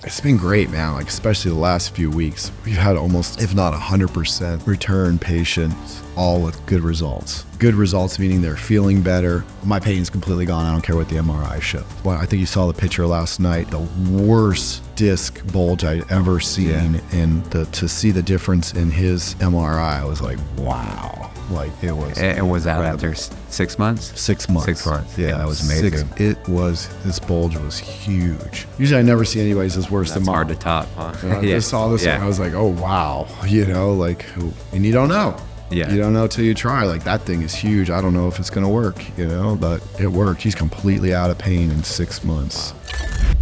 It's been great, man. Like, especially the last few weeks, we've had almost, if not 100% return patients, all with good results. Good results meaning they're feeling better. My pain's completely gone. I don't care what the MRI showed. Well, I think you saw the picture last night. The worst disc bulge I'd ever seen, and to see the difference in his MRI, I was like, wow. Like, it was. And was that after 6 months? 6 months. 6 months. Yeah, that was amazing. This bulge was huge. Usually I never see anybody's as worse than mine. Hard to top, huh? I just saw this and I was like, oh, wow. You know, like, and you don't know. Yeah. You don't know till you try. Like, that thing is huge. I don't know if it's going to work, you know, but it worked. He's completely out of pain in 6 months.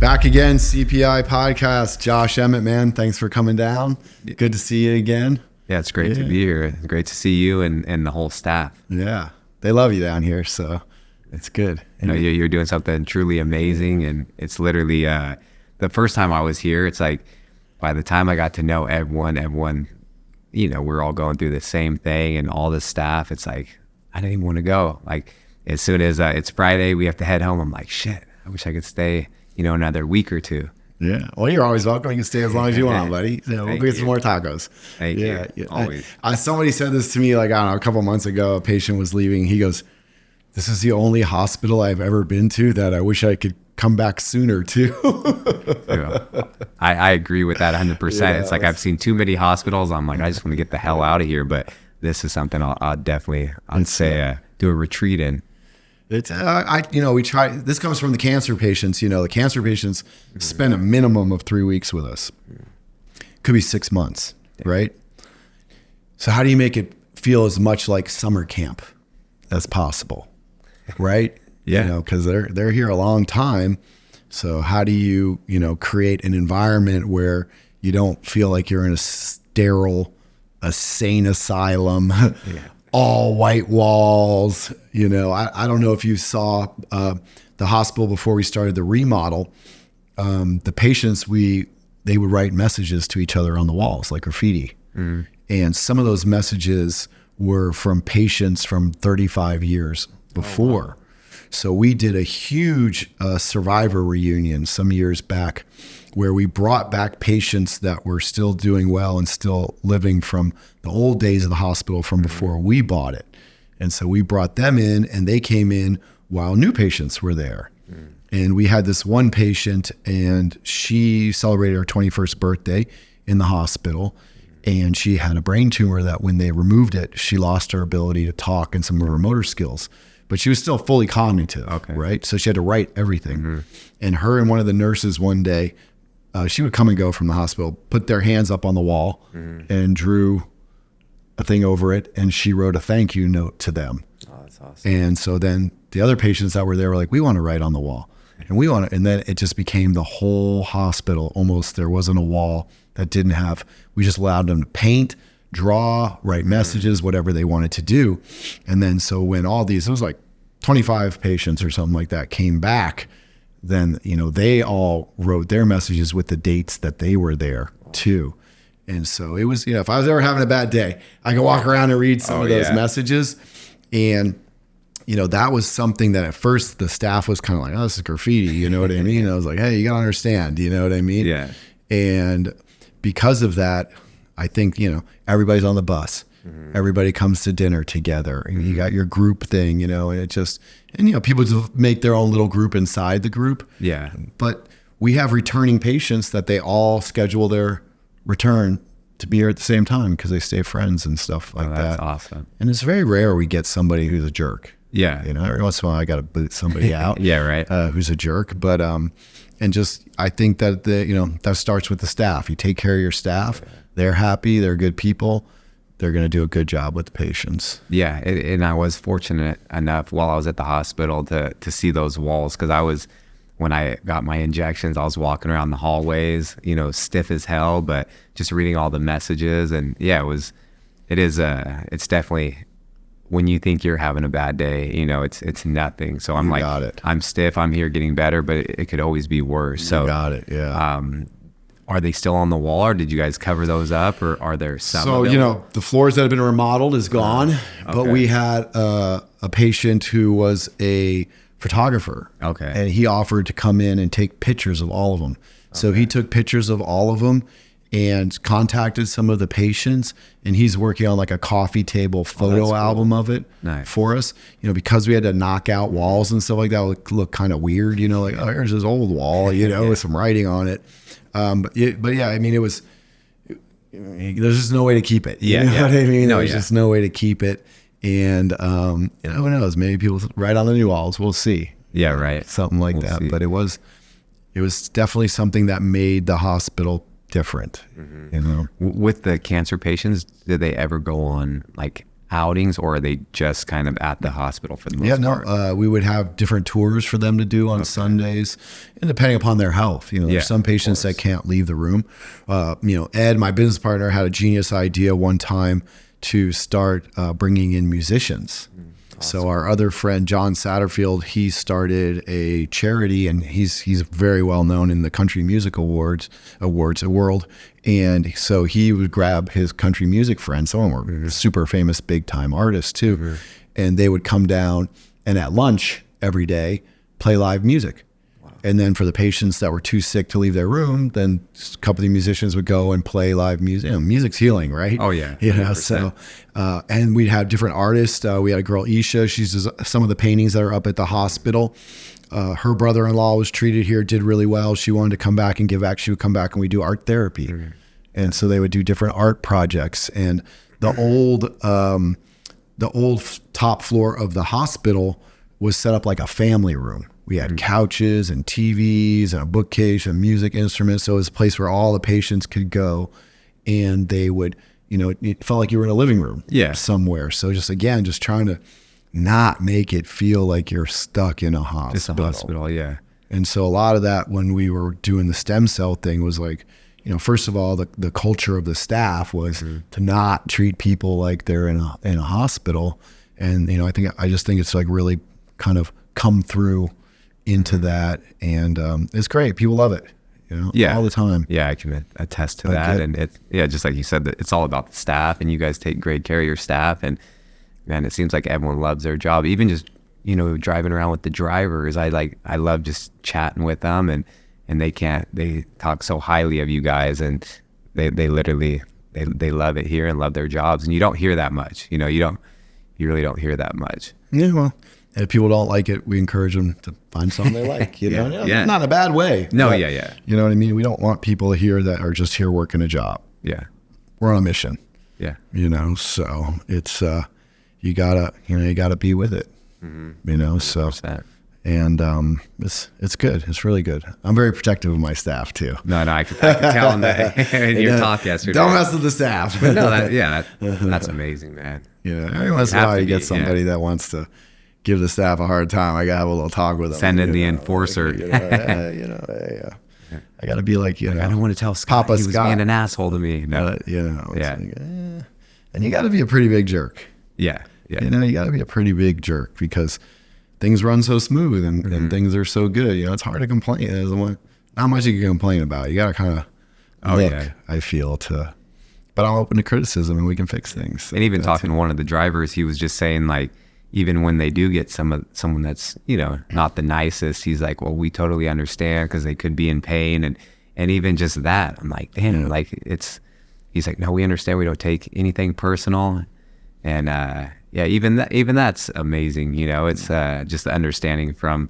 Back again, CPI Podcast. Josh Emmett, man, thanks for coming down. Good to see you again. Yeah, it's great to be here. Great to see you and the whole staff. Yeah, they love you down here, so it's good. You know, you're doing something truly amazing, and it's literally the first time I was here, it's like by the time I got to know everyone, you know, we're all going through the same thing, and all the staff, it's like, I didn't even want to go. Like, as soon as it's Friday, we have to head home, I'm like, shit, I wish I could stay, you know, another week or two. Yeah. Well, you're always welcome. You can stay as long as you want, buddy. So we'll get some more tacos. Thank you. Always. Somebody said this to me, like, I don't know, a couple months ago. A patient was leaving. He goes, "This is the only hospital I've ever been to that I wish I could come back sooner to." Yeah. I agree with that 100%. Yeah, it's like I've seen too many hospitals. I'm like, I just want to get the hell out of here. But this is something I'd say do a retreat in. It's we try. This comes from the cancer patients. You know, the cancer patients spend a minimum of 3 weeks with us. Could be 6 months, right? So how do you make it feel as much like summer camp as possible, right? Yeah. You know, because they're here a long time. So how do you create an environment where you don't feel like you're in a sterile, insane asylum? Yeah. All white walls, you know. I don't know if you saw the hospital before we started the remodel. The patients, they would write messages to each other on the walls, like graffiti. Mm. And some of those messages were from patients from 35 years before. Oh, wow. So we did a huge survivor reunion some years back where we brought back patients that were still doing well and still living from the old days of the hospital from before we bought it. And so we brought them in, and they came in while new patients were there. And we had this one patient, and she celebrated her 21st birthday in the hospital. And she had a brain tumor that when they removed it, she lost her ability to talk and some of her motor skills. But she was still fully cognitive, right? So she had to write everything. Mm-hmm. And her and one of the nurses one day, she would come and go from the hospital, put their hands up on the wall and drew a thing over it. And she wrote a thank you note to them. Oh, that's awesome. And so then the other patients that were there were like, we want to write on the wall. And then it just became the whole hospital. Almost there wasn't a wall that didn't have, we just allowed them to paint, draw, write messages, whatever they wanted to do. And then so when all these, it was like 25 patients or something like that came back, then, you know, they all wrote their messages with the dates that they were there too. And so it was, you know, if I was ever having a bad day, I could walk around and read some of those messages. And, you know, that was something that at first the staff was kind of like, oh, this is graffiti. You know what I mean? I was like, hey, you got to understand, you know what I mean? Yeah. And because of that, I think, you know, everybody's on the bus. Mm-hmm. Everybody comes to dinner together. And you got your group thing, you know, and it just, and, you know, people just make their own little group inside the group. Yeah. But we have returning patients that they all schedule their return to be here at the same time because they stay friends and stuff like that. That's awesome. And it's very rare we get somebody who's a jerk. Yeah. You know, every once in a while I got to boot somebody out. Yeah, right. Who's a jerk. But, and just, I think that that starts with the staff. You take care of your staff. They're happy. They're good people. They're going to do a good job with the patients. Yeah. And I was fortunate enough while I was at the hospital to see those walls. Cause when I got my injections, I was walking around the hallways, you know, stiff as hell, but just reading all the messages. And yeah, it's definitely, when you think you're having a bad day, you know, it's nothing. So I'm I'm stiff, I'm here getting better, but it could always be worse. So got it. Yeah. Are they still on the wall, or did you guys cover those up, or are there some? So, you know, the floors that have been remodeled is gone, but we had a patient who was a photographer. Okay. And he offered to come in and take pictures of all of them. So he took pictures of all of them and contacted some of the patients, and he's working on like a coffee table photo album of it for us. You know, because we had to knock out walls and stuff like that, would look kind of weird. You know, like, oh, here's this old wall, you know, with some writing on it. But yeah, I mean, there's just no way to keep it. You know what I mean? There's just no way to keep it. And, you know, who knows? Maybe people write on the new walls. We'll see. Yeah, right. Something like that. See. But it was definitely something that made the hospital different. You know, with the cancer patients, did they ever go on like outings, or are they just kind of at the hospital for the most part? We would have different tours for them to do on Sundays, and depending upon their health, you know, there's some patients that can't leave the room. You know, Ed, my business partner, had a genius idea one time to start bringing in musicians. So our other friend, John Satterfield, he started a charity, and he's very well known in the country music awards world. And so he would grab his country music friends. Some of them were super famous, big time artists too. And they would come down and at lunch every day play live music. And then for the patients that were too sick to leave their room, then a couple of the musicians would go and play live music. You know, music's healing, right? Oh yeah. You know, 100%. So, and we'd have different artists. We had a girl, Isha. She does some of the paintings that are up at the hospital. Her brother-in-law was treated here, did really well. She wanted to come back and give back. She would come back and we do art therapy. And so they would do different art projects. And the old top floor of the hospital was set up like a family room. We had couches and TVs and a bookcase and music instruments. So it was a place where all the patients could go, and they would, you know, it felt like you were in a living room somewhere. So just trying to not make it feel like you're stuck in a hospital. Just a hospital, yeah. And so a lot of that when we were doing the stem cell thing was like, you know, first of all, the culture of the staff was to not treat people like they're in a hospital. And, you know, I just think it's like really kind of come through into that, and it's great. People love it, you know, all the time. Yeah, I can attest to that. And just like you said, that it's all about the staff, and you guys take great care of your staff. And man, it seems like everyone loves their job. Even just, you know, driving around with the drivers, I love just chatting with them, and they talk so highly of you guys, and they literally they love it here and love their jobs. And you don't hear that much, you know, you really don't hear that much. Yeah, well, if people don't like it, we encourage them to find something they like, you know, not in a bad way. No, but, yeah. You know what I mean? We don't want people here that are just here working a job. Yeah. We're on a mission. Yeah. You know, so it's, you gotta be with it, you know, 100%. And it's good. It's really good. I'm very protective of my staff too. No, I can tell in your talk yesterday. Don't mess with the staff. But no, that's amazing, man. You know, every once in a while you get somebody that wants to give the staff a hard time. I gotta have a little talk with them. Send in the enforcer. Like, I gotta be like, you know, I don't want to tell Scott Papa he was being an asshole to me. No, you know, like, and you gotta be a pretty big jerk. Yeah. You know, you gotta be a pretty big jerk because things run so smooth and things are so good. You know, it's hard to complain. There's not much you can complain about. You gotta kind of look. I feel but I'm open to criticism, and we can fix things. So and even talking to one of the drivers, he was just saying like, even when they do get someone that's, you know, not the nicest, he's like, well, we totally understand because they could be in pain. And even just that, I'm like, damn, like he's like, no, we understand. We don't take anything personal. And even that's amazing. You know, it's just the understanding from,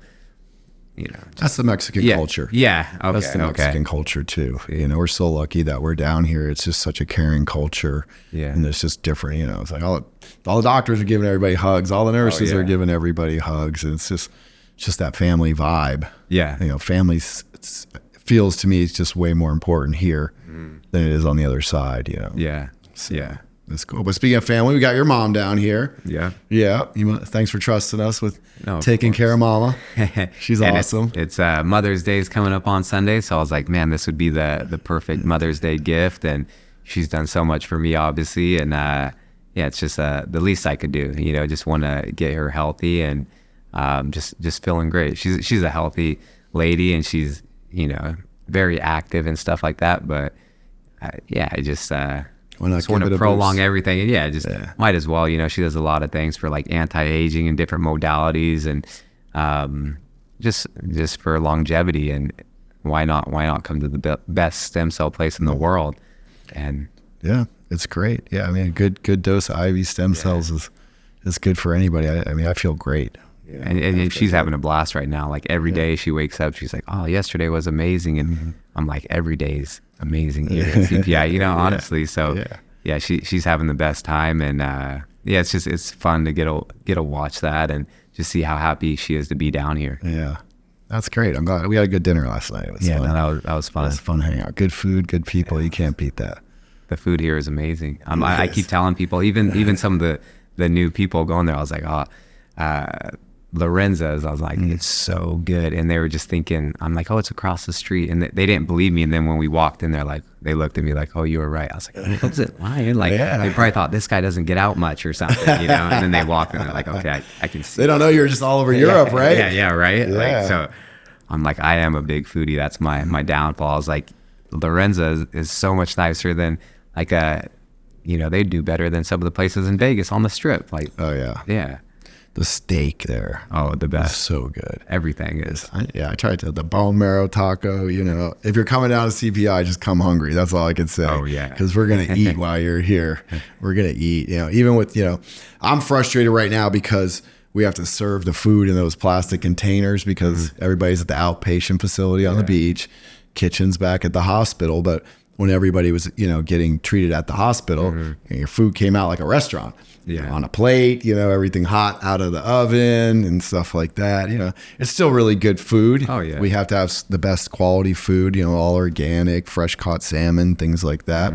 you know. That's the Mexican culture. Yeah. Okay, that's the Mexican culture too. You know, we're so lucky that we're down here. It's just such a caring culture. Yeah. And it's just different, you know, it's like all the doctors are giving everybody hugs. All the nurses are giving everybody hugs. And it's just that family vibe. Yeah. You know, families feels to me it's just way more important here than it is on the other side, you know. Yeah. So, that's cool. But speaking of family, we got your mom down here. Yeah. Yeah. Thanks for trusting us with taking care of mama. She's awesome. It's Mother's Day is coming up on Sunday. So I was like, man, this would be the perfect Mother's Day gift. And she's done so much for me, obviously. And it's just the least I could do, you know, just want to get her healthy and just feeling great. She's a healthy lady, and she's, you know, very active and stuff like that. But I just want to prolong everything. And might as well, you know, she does a lot of things for like anti-aging and different modalities, and just for longevity. And why not come to the best stem cell place in the world? And yeah, it's great. Yeah, I mean, a good dose of IV stem cells is good for anybody. I mean, I feel great. Yeah, and she's having a blast right now. Like every day she wakes up, she's like, "Oh, yesterday was amazing," and I'm like, "Every day's amazing here at CPI," you know, honestly. So yeah, she's having the best time, and yeah, it's fun to get to watch that and just see how happy she is to be down here. Yeah, that's great. I'm glad we had a good dinner last night. It was fun. No, that was fun. It was fun hanging out. Good food, good people. You can't beat that. The food here is amazing. I keep telling people, even some of the new people going there, I was like, Lorenzo's, I was like, it's so good. And they were just thinking, I'm like, oh, it's across the street. And they didn't believe me. And then when we walked in there, like, they looked at me like, oh, you were right. I was like, what's it lying? Like, they probably thought this guy doesn't get out much or something, you know? And then they walked in, they're like, okay, I can see. They don't know you're just all over Europe, right? Yeah, right? Yeah. Like, so I'm like, I am a big foodie. That's my downfall. I was like, Lorenzo is so much nicer than like they do better than some of the places in Vegas on the strip. Like, oh yeah. Yeah. The steak there. Oh, the best. So good. Everything is. I tried the bone marrow taco. You know, if you're coming down to CPI, just come hungry. That's all I can say. Oh, yeah. Because we're going to eat while you're here. We're going to eat. You know, even with, I'm frustrated right now because we have to serve the food in those plastic containers because everybody's at the outpatient facility on the beach, kitchen's back at the hospital. But when everybody was, getting treated at the hospital, your food came out like a restaurant. On a plate, everything hot out of the oven and stuff like that. It's still really good food. Oh, yeah. We have to have the best quality food, all organic, fresh caught salmon, things like that,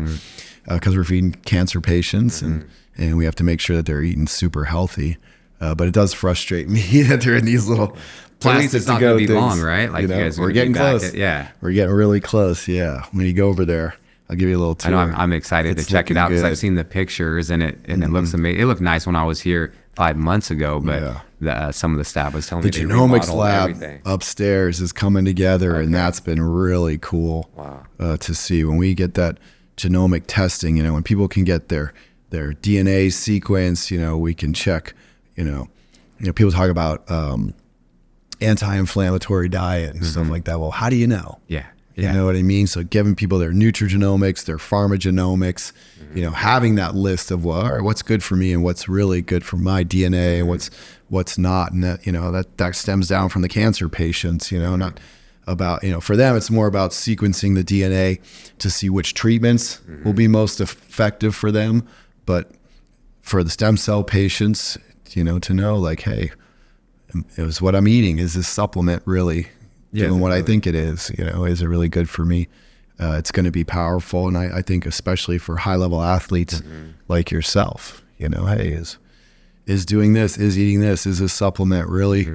because we're feeding cancer patients and we have to make sure that they're eating super healthy. But it does frustrate me that they're in these little plastic to go things. Long, right? Like, you guys we're getting close. We're getting really close. Yeah. When you go over there, I'll give you a little tour. I know I'm excited to check it out because I've seen the pictures and it looks amazing. It looked nice when I was here 5 months ago, but some of the staff was telling me the genomics lab upstairs is coming together, and that's been really cool to see. When we get that genomic testing, when people can get their DNA sequence, we can check. People talk about anti-inflammatory diet and stuff like that. Well, how do you know? You know what I mean? So giving people their nutrigenomics, their pharmacogenomics, having that list of what's good for me and what's really good for my DNA and what's not. And that, that stems down from the cancer patients, not about, for them, it's more about sequencing the DNA to see which treatments will be most effective for them. But for the stem cell patients, to know like, hey, it was what I'm eating. Is this supplement really doing what I think it is? Is it really good for me? It's going to be powerful. And I think especially for high level athletes like yourself, hey, is doing this, is eating this, is this supplement really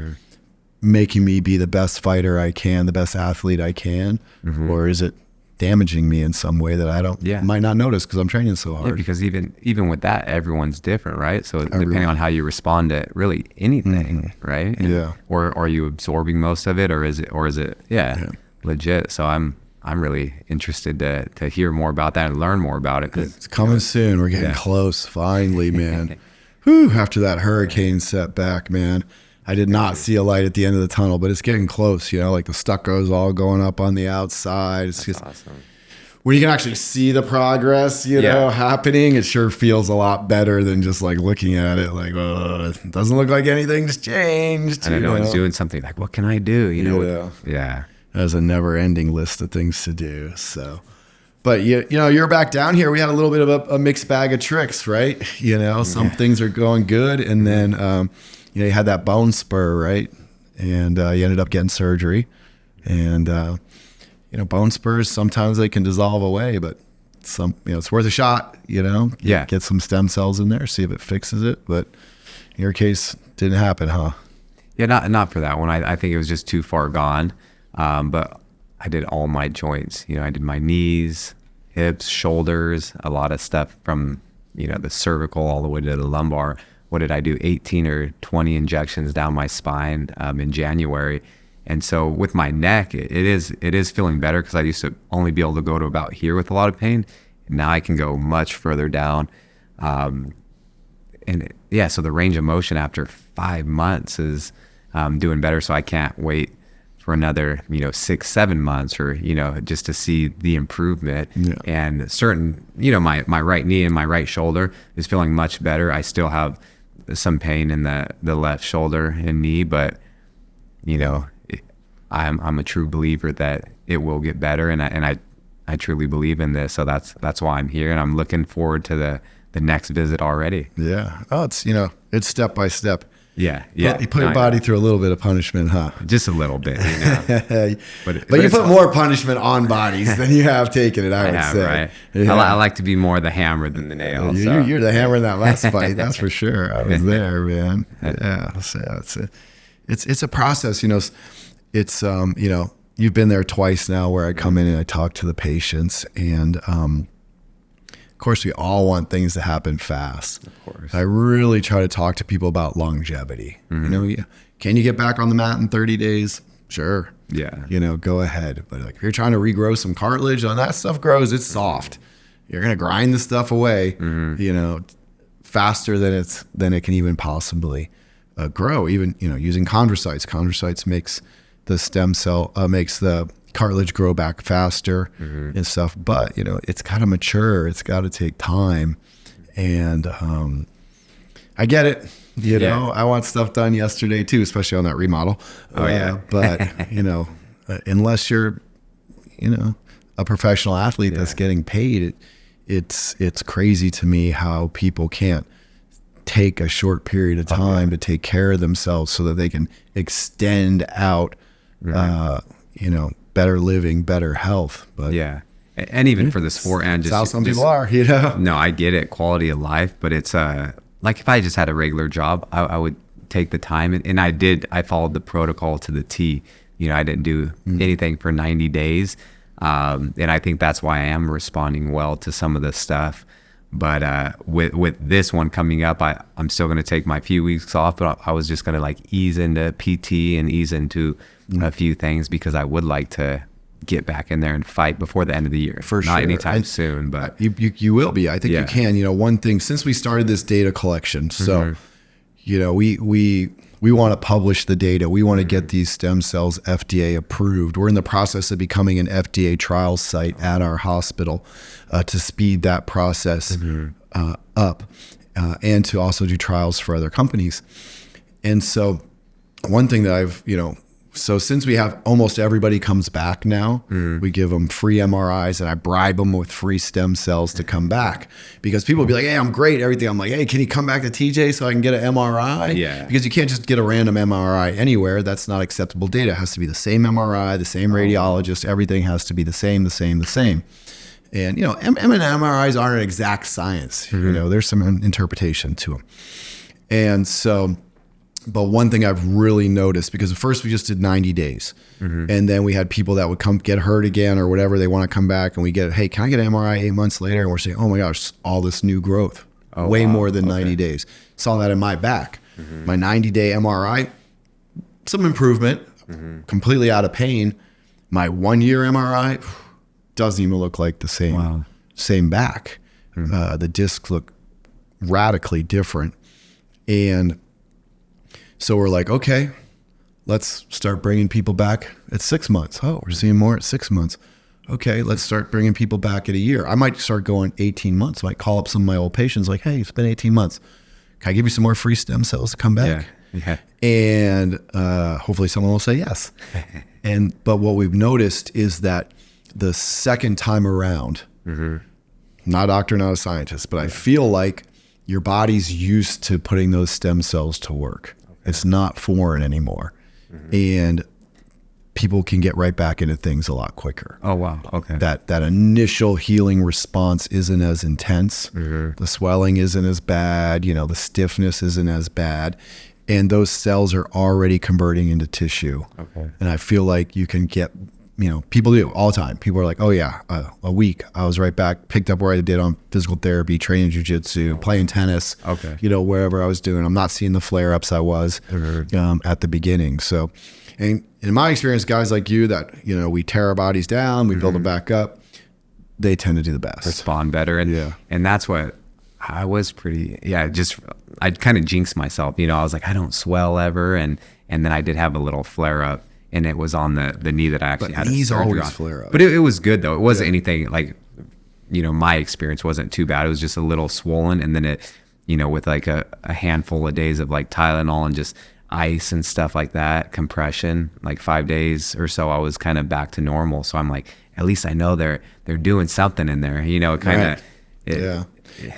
making me be the best fighter I can, the best athlete I can, or is it damaging me in some way that I might not notice because I'm training so hard? Yeah, because even with that, everyone's different, right? So depending on how you respond to really anything, right? And, or are you absorbing most of it, or is it legit? So I'm really interested to hear more about that and learn more about it. It's coming soon. We're getting close, finally, man. Whew, after that hurricane setback, man. I did not see a light at the end of the tunnel, but it's getting close, like the stucco's all going up on the outside. It's just awesome. When you can actually see the progress, happening, it sure feels a lot better than just like looking at it like, oh, it doesn't look like anything's changed. And I know it's doing something like, what can I do? There's a never ending list of things to do. So, but you're back down here. We had a little bit of a mixed bag of tricks, right? Some things are going good. And then, you had that bone spur, right? And you ended up getting surgery. And, bone spurs, sometimes they can dissolve away, but it's worth a shot, Get some stem cells in there, see if it fixes it. But in your case, didn't happen, huh? Yeah, not for that one. I think it was just too far gone. But I did all my joints. I did my knees, hips, shoulders, a lot of stuff from, the cervical all the way to the lumbar. What did I do? 18 or 20 injections down my spine in January. And so with my neck, it is feeling better because I used to only be able to go to about here with a lot of pain. And now I can go much further down. So the range of motion after 5 months is doing better. So I can't wait for another, 6-7 months, or, just to see the improvement. Yeah. And certain, my right knee and my right shoulder is feeling much better. I still have some pain in the left shoulder and knee, but, I'm a true believer that it will get better. And I truly believe in this. So that's why I'm here. And I'm looking forward to the next visit already. Yeah. Oh, it's step by step. Yeah. You put your body through a little bit of punishment, huh? Just a little bit, But you put more punishment on bodies than you have taken it, I would say. Right? Yeah. I like to be more the hammer than the nail. You're the hammer in that last fight, that's for sure. I was there, man. Yeah. So it's a process, It's you've been there twice now, where I come in and I talk to the patients, and of course, we all want things to happen fast. Of course. I really try to talk to people about longevity. Can you get back on the mat in 30 days? Sure. Yeah. Go ahead. But like, if you're trying to regrow some cartilage, and that stuff grows, it's soft. You're going to grind the stuff away, faster than it can even possibly grow. Even, using chondrocytes. Chondrocytes makes the stem cell, makes the cartilage grow back faster and stuff, but it's got to mature, it's got to take time, and I get it. I want stuff done yesterday too, especially on that remodel. But unless you're a professional athlete that's getting paid, it's crazy to me how people can't take a short period of time to take care of themselves so that they can extend out better living, better health. But and even for the sport, and how some people are, No, I get it, quality of life, but it's like if I just had a regular job, I would take the time, and I followed the protocol to the T. I didn't do anything for 90 days, and I think that's why I am responding well to some of the stuff. But with this one coming up, I'm still going to take my few weeks off, but I was just going to ease into PT and ease into a few things, because I would like to get back in there and fight before the end of the year. For sure. Not anytime soon, but you will be. I think you can. One thing, since we started this data collection, so we want to publish the data. We want to get these stem cells FDA approved. We're in the process of becoming an FDA trial site at our hospital to speed that process up, and to also do trials for other companies. And so one thing that I've, so since we have almost everybody comes back now, we give them free MRIs, and I bribe them with free stem cells to come back, because people will be like, hey, I'm great, everything. I'm like, hey, can you come back to TJ so I can get an MRI? Yeah. Because you can't just get a random MRI anywhere. That's not acceptable data. It has to be the same MRI, the same radiologist. Everything has to be the same. And, MRIs aren't an exact science. There's some interpretation to them. And so, but one thing I've really noticed, because at first we just did 90 days, and then we had people that would come get hurt again or whatever, they want to come back, and we get, hey, can I get an MRI 8 months later? And we're saying, oh my gosh, all this new growth, more than 90 days. Saw that in my back. My 90-day MRI, some improvement, completely out of pain. My 1-year MRI doesn't even look like the same back. The discs look radically different. And so we're like, okay, let's start bringing people back at 6 months. Oh, we're seeing more at 6 months. Okay, let's start bringing people back at a year. I might start going 18 months. I might call up some of my old patients like, hey, it's been 18 months. Can I give you some more free stem cells to come back? Yeah. And hopefully someone will say yes. But what we've noticed is that the second time around, not a doctor, not a scientist, but I feel like your body's used to putting those stem cells to work. It's not foreign anymore. And people can get right back into things a lot quicker. Oh, wow. Okay. That initial healing response isn't as intense. The swelling isn't as bad. The stiffness isn't as bad. And those cells are already converting into tissue. Okay. And I feel like you can get, people do all the time. People are like, oh yeah, a week, I was right back, picked up where I did on physical therapy, training jiu-jitsu, playing tennis, wherever I was doing. I'm not seeing the flare-ups I was at the beginning. So, and in my experience, guys like you that, we tear our bodies down, we build them back up, they tend to do the best. Respond better. And that's what I was I kind of jinxed myself. I was like, I don't swell ever. And then I did have a little flare-up. and it was on the knee that I actually had. Knees surgery always on. flare up. But it was good though. It wasn't anything like, my experience wasn't too bad. It was just a little swollen, and then it, with like a handful of days of like Tylenol and just ice and stuff like that, compression, like 5 days or so, I was kind of back to normal. So I'm like, at least I know they're doing something in there, And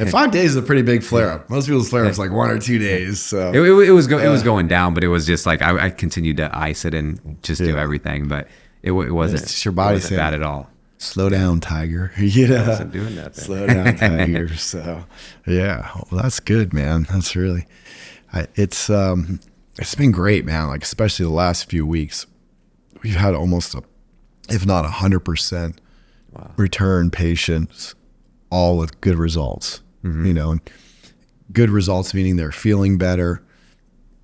5 days is a pretty big flare up. Most people's flare up's like 1 or 2 days. So it was going down, but it was just like I continued to ice it and just do everything, but it wasn't. It's your body saying, bad at all. Slow down, tiger. I wasn't doing that. Slow down, tiger. So yeah, well, that's good, man. That's really, it's been great, man. Like especially the last few weeks, we've had almost if not 100% return patients, all with good results. And good results meaning they're feeling better.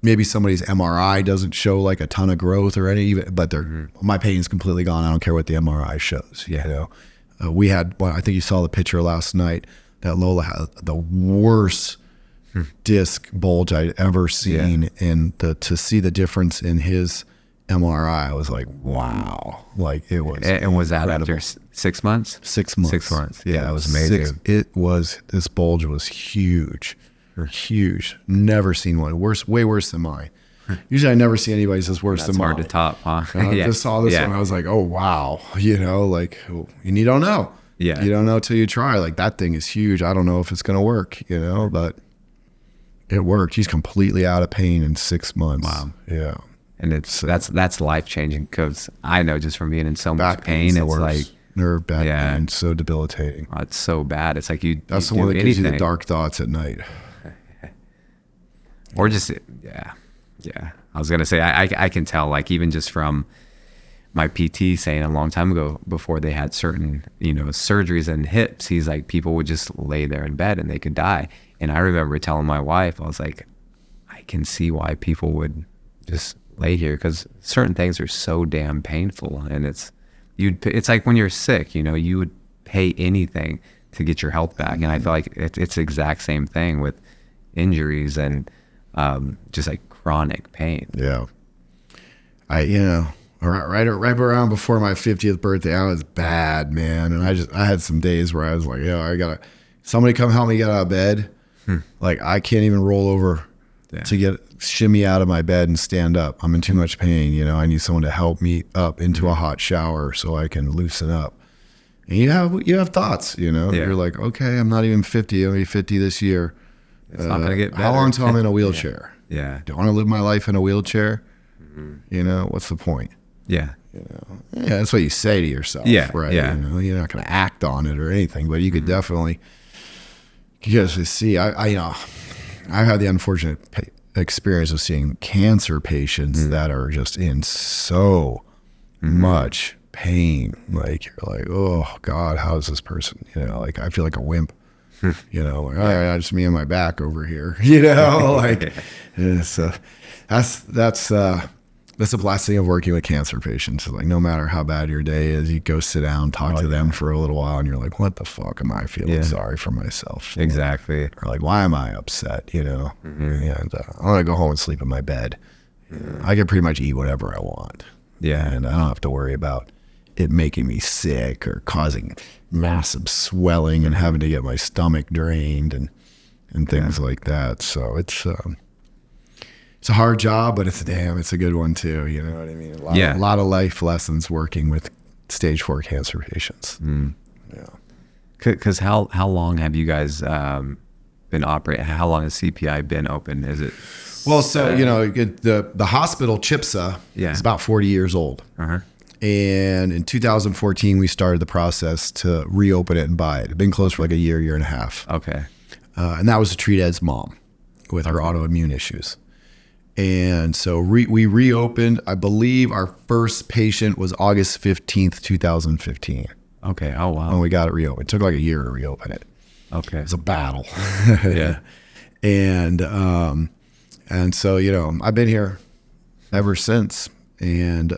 Maybe somebody's MRI doesn't show like a ton of growth or but my pain's completely gone. I don't care what the MRI shows. We had, I think you saw the picture last night that Lola had the worst disc bulge I'd ever seen, and to see the difference in his MRI, I was like, wow. Like it was. And was that after 6 months? 6 months. 6 months. Yeah, it was amazing. This bulge was huge. Huge. Never seen one. Way worse than mine. Usually I never see anybody's as worse than mine. That's hard to top, huh? I just saw this one. I was like, oh, wow. And you don't know. Yeah. You don't know till you try. Like that thing is huge. I don't know if it's going to work, but it worked. He's completely out of pain in 6 months. Wow. Yeah. And that's life-changing, because I know just from being in so much pain, it's like nerve back pain, so debilitating. Oh, it's so bad. It's like that's the one that gives you the dark thoughts at night. Or just, I was going to say, I can tell, like, even just from my PT saying a long time ago, before they had certain, surgeries and hips, he's like, people would just lay there in bed and they could die. And I remember telling my wife, I was like, I can see why people would just lay here, because certain things are so damn painful. And it's like when you're sick, you would pay anything to get your health back. And I feel like it's the exact same thing with injuries and just like chronic pain. Yeah. Right around before my 50th birthday, I was bad, man. And I had some days where I was like, somebody come help me get out of bed. Like I can't even roll over to shimmy out of my bed and stand up. I'm in too much pain. I need someone to help me up into a hot shower so I can loosen up. And you have thoughts, you're like, okay, I'm not even 50. I'll be 50 this year. It's not going to get better. How long until I'm in a wheelchair? Yeah. Do I want to live my life in a wheelchair? What's the point? Yeah. That's what you say to yourself. Yeah. Right. Yeah. You're not going to act on it or anything, but you could definitely, see, I've had the unfortunate experience of seeing cancer patients that are just in so much pain. Like you're like, oh God, how is this person? Like I feel like a wimp. Like, I just me and my back over here. Like so that's a blessing of working with cancer patients. Like no matter how bad your day is, you go sit down, talk to them for a little while, and you're like, what the fuck am I feeling sorry for myself? Exactly. Or like, why am I upset? And I want to go home and sleep in my bed. I can pretty much eat whatever I want. Yeah. And I don't have to worry about it making me sick or causing massive swelling and having to get my stomach drained and things like that. So it's a hard job, but it's a good one too. You know what I mean? A lot of life lessons working with stage 4 cancer patients. Yeah. Because how long have you guys been operating? How long has CPI been open? Is it? Well, so the hospital CHIPSA is about 40 years old. And in 2014, we started the process to reopen it and buy it. It'd been closed for like a year and a half. Okay. And that was to treat Ed's mom with her autoimmune issues. And so we reopened. I believe our first patient was August 15th, 2015. Okay. Oh, wow. When we got it reopened. It took like a year to reopen it. Okay. It was a battle. Yeah. And so, I've been here ever since. And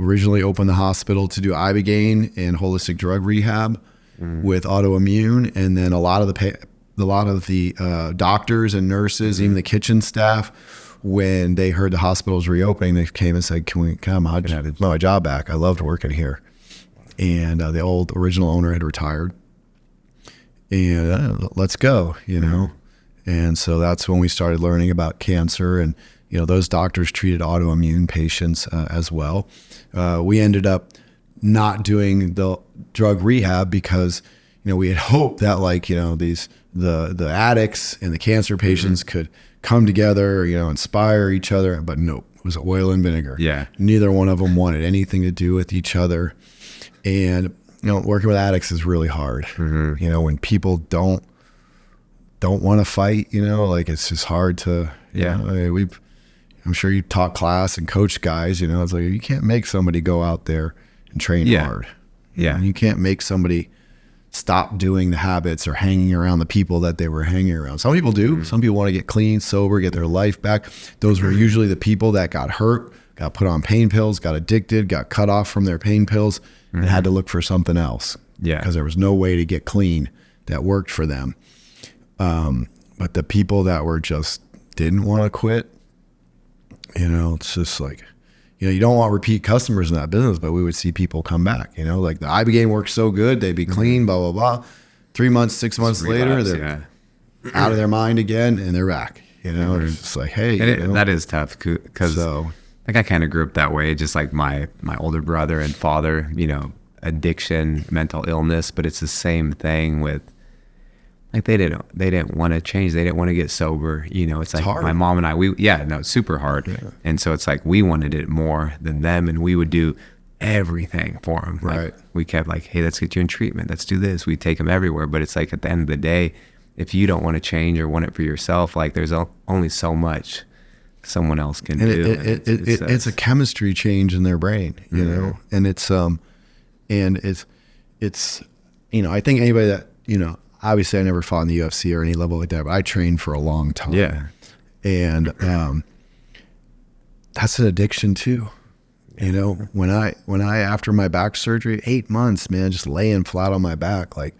originally opened the hospital to do ibogaine and holistic drug rehab with autoimmune, and then a lot of the doctors and nurses, even the kitchen staff, when they heard the hospital's reopening, they came and said, can I have my job back? I loved working here. And the old original owner had retired. And let's go, you know. And so that's when we started learning about cancer. And, you know, those doctors treated autoimmune patients as well. We ended up not doing the drug rehab because, you know, we had hoped that, like, you know, the addicts and the cancer patients could come together, you know, inspire each other. But nope, it was oil and vinegar. Yeah. Neither one of them wanted anything to do with each other. And, you know, working with addicts is really hard. You know, when people don't want to fight, you know, like, it's just hard to, you know, I'm sure you taught class and coach guys, you know, it's like, you can't make somebody go out there and train hard. Yeah. And you can't make somebody stop doing the habits or hanging around the people that they were hanging around. Some people do. Some people want to get clean, sober, get their life back. Those were usually the people that got hurt, got put on pain pills, got addicted, got cut off from their pain pills, and had to look for something else. Yeah. Because there was no way to get clean that worked for them. But the people that were just didn't want to quit, you know, it's just like, you know, you don't want repeat customers in that business, but we would see people come back, you know, like the Ibogaine worked so good, they'd be clean, blah, blah, blah. 3 months, 6 months later, they're out of their mind again and they're back, you know, it's just like, hey. And that is tough because like I kind of grew up that way, just like my older brother and father, you know, addiction, mental illness, but it's the same thing with, like, they didn't want to change. They didn't want to get sober. You know, it's like hard. My mom and I, it's super hard. Yeah. And so it's like, we wanted it more than them, and we would do everything for them. Right. Like, we kept like, hey, let's get you in treatment. Let's do this. We take them everywhere. But it's like, at the end of the day, if you don't want to change or want it for yourself, like, there's only so much someone else can do. It's a chemistry change in their brain, you know, and it's, you know, I think anybody that, you know, obviously I never fought in the UFC or any level like that, but I trained for a long time. Yeah. And that's an addiction too. You know, when I after my back surgery, 8 months, man, just laying flat on my back, like,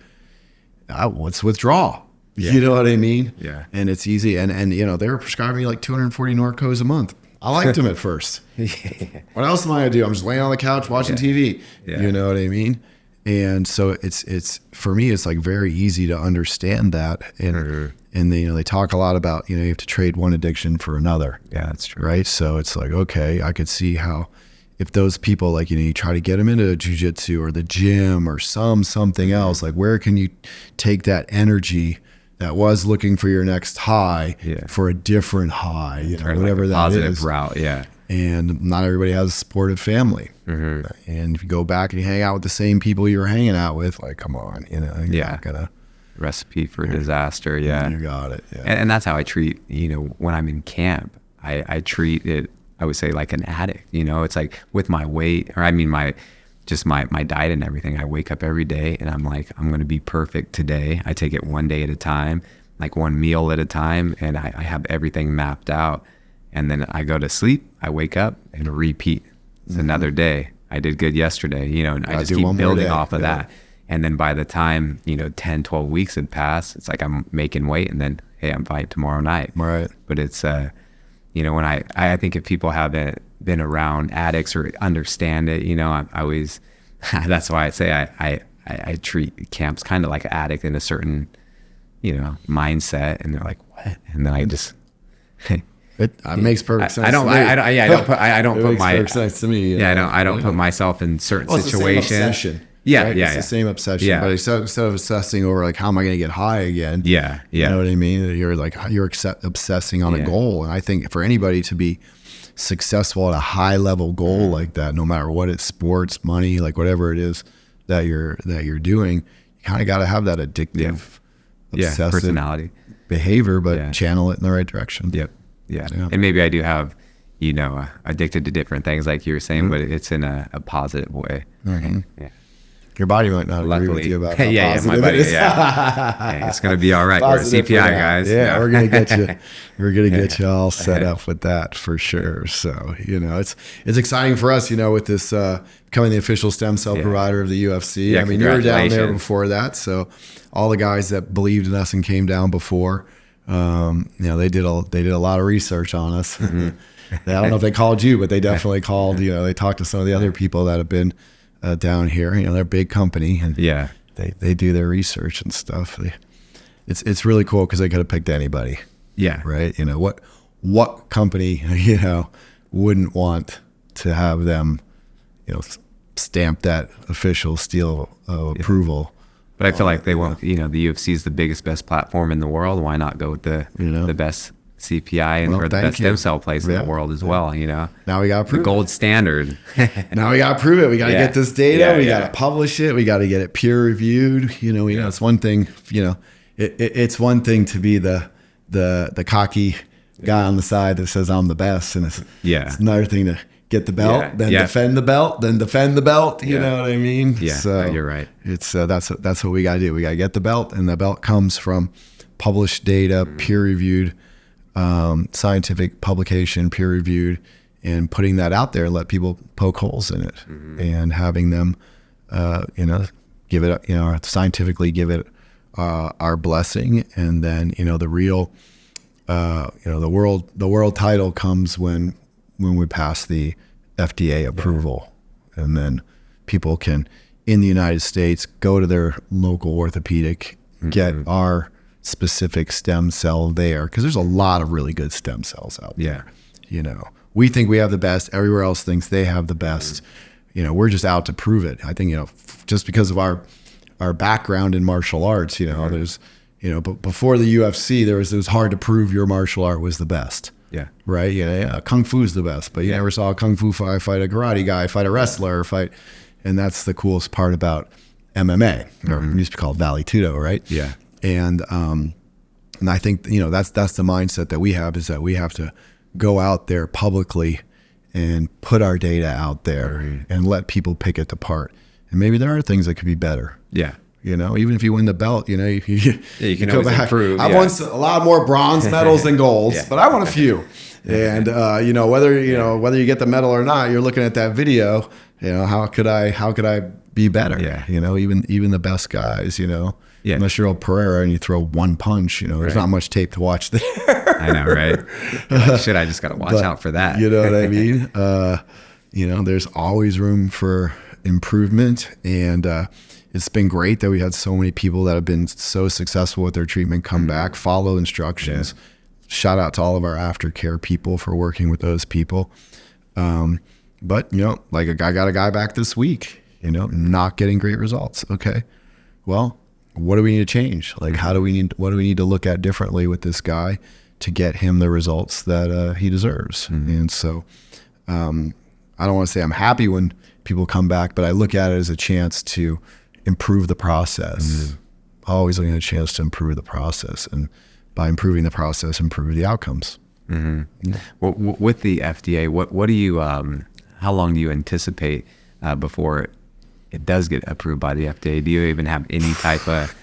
what's withdrawal? Yeah. You know what I mean? Yeah. And it's easy. And you know, they were prescribing me like 240 Norcos a month. I liked them at first. What else am I gonna do? I'm just laying on the couch watching TV. Yeah. You know what I mean? And so it's for me, it's like very easy to understand that. And and they, you know, they talk a lot about, you know, you have to trade one addiction for another. Yeah, that's true. Right. So it's like, okay, I could see how if those people, like, you know, you try to get them into jiu-jitsu or the gym or something else, like, where can you take that energy that was looking for your next high for a different high, you know, whatever that positive is. route. Yeah. And not everybody has a supportive family. And if you go back and you hang out with the same people you were hanging out with, like, come on, you know, you're not gonna. Recipe for disaster. Yeah. You got it. Yeah. And that's how I treat, you know, when I'm in camp, I treat it, I would say, like an addict. You know, it's like with my weight, or I mean my diet and everything. I wake up every day and I'm like, I'm going to be perfect today. I take it one day at a time, like one meal at a time, and I have everything mapped out. And then I go to sleep, I wake up and repeat. It's another day. I did good yesterday, you know, and I just keep building off of that. And then by the time, you know, 10, 12 weeks had passed, it's like I'm making weight, and then, hey, I'm fighting tomorrow night. Right. But it's, you know, when I think if people haven't been around addicts or understand it, you know, I always, that's why I say I treat camps kind of like an addict in a certain, you know, mindset. And they're like, what? And then I just, it makes perfect sense. I don't put perfect sense to me. I don't put myself in certain situations. It's the same obsession, but instead of obsessing over, like, how am I going to get high again? You know what I mean? You're like, you're obsessing on a goal. And I think for anybody to be successful at a high level goal like that, no matter what it's, sports, money, like whatever it is that you're doing, you kind of got to have that addictive, obsessive personality behavior, but channel it in the right direction. Yeah. And maybe I do have, you know, addicted to different things like you were saying, but it's in a positive way. Yeah. Your body might not agree with you about how my body, it's going to be all right. We're a CPI, guys. Yeah, we're going to get you. We're going to get you all set up with that for sure. So, you know, it's exciting for us, you know, with this becoming the official stem cell provider of the UFC. I mean, you were down there before that. So all the guys that believed in us and came down before, They did a lot of research on us. I don't know if they called you, but they definitely called. They talked to some of the other people that have been down here. They're a big company, and they do their research and stuff. It's really cool because they could have picked anybody. Yeah. Right. What company wouldn't want to have them stamp that official seal of approval. But I feel like they won't, the UFC is the biggest, best platform in the world. Why not go with the best CPI or the best stem cell place in the world as well, Now we got to prove the gold standard. Now we got to prove it. We got to get this data. We got to publish it. We got to get it peer reviewed. It's one thing, it's one thing to be the cocky guy on the side that says I'm the best. And it's another thing to get the belt, then defend the belt, then defend the belt. You know what I mean? Yeah, so you're right. It's that's what we got to do. We got to get the belt, and the belt comes from published data, peer reviewed, scientific publication, peer reviewed, and putting that out there and let people poke holes in it, and having them, give it, scientifically give it our blessing, and then the real, the world title comes when we pass the FDA approval, and then people can, in the United States, go to their local orthopedic, get our specific stem cell there, because there's a lot of really good stem cells out there. We think we have the best. Everywhere else thinks they have the best. We're just out to prove it. I think just because of our background in martial arts, there's but before the UFC, it was hard to prove your martial art was the best. Yeah. Right. Kung Fu's the best, but you never saw a Kung Fu fight a karate guy, fight a wrestler, and that's the coolest part about MMA, or it used to be called Valley Tudo, right? Yeah. And I think that's the mindset that we have, is that we have to go out there publicly and put our data out there and let people pick it apart. And maybe there are things that could be better. Yeah. Even if you win the belt, you can go back. Improve. I've won a lot more bronze medals than golds, but I won a few. And whether you get the medal or not, you're looking at that video. How could I be better? Yeah. Even the best guys. Unless you're old Pereira and you throw one punch, there's not much tape to watch there. I know, right? Shit, I just got to watch out for that. You know what I mean? There's always room for improvement, and it's been great that we had so many people that have been so successful with their treatment come back, follow instructions. Shout out to all of our aftercare people for working with those people. But like I got a guy back this week, not getting great results. Okay, well, what do we need to change? Like, what do we need to look at differently with this guy to get him the results that he deserves? And so, I don't want to say I'm happy when people come back, but I look at it as a chance to improve the process. Always looking at a chance to improve the process, and by improving the process, improve the outcomes. Well, with the FDA, what do you, how long do you anticipate before it does get approved by the FDA? Do you even have any type of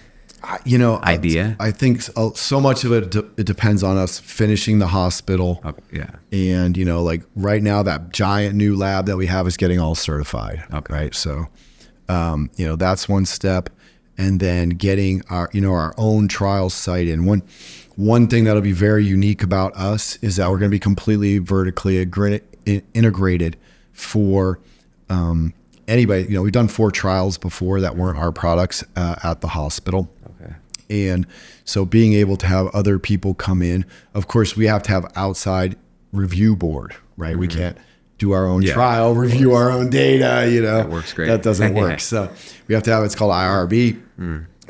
idea? I think so much of it depends on us finishing the hospital. Okay, yeah. And like right now, that giant new lab that we have is getting all certified. Okay. Right. So that's one step, and then getting our own trial site in. One thing that'll be very unique about us is that we're going to be completely vertically integrated for anybody. We've done 4 trials before that weren't our products at the hospital. Okay. And so being able to have other people come in, of course, we have to have outside review board, right? We can't do our own trial, review our own data, That works great. That doesn't work. So we have to have, it's called IRB.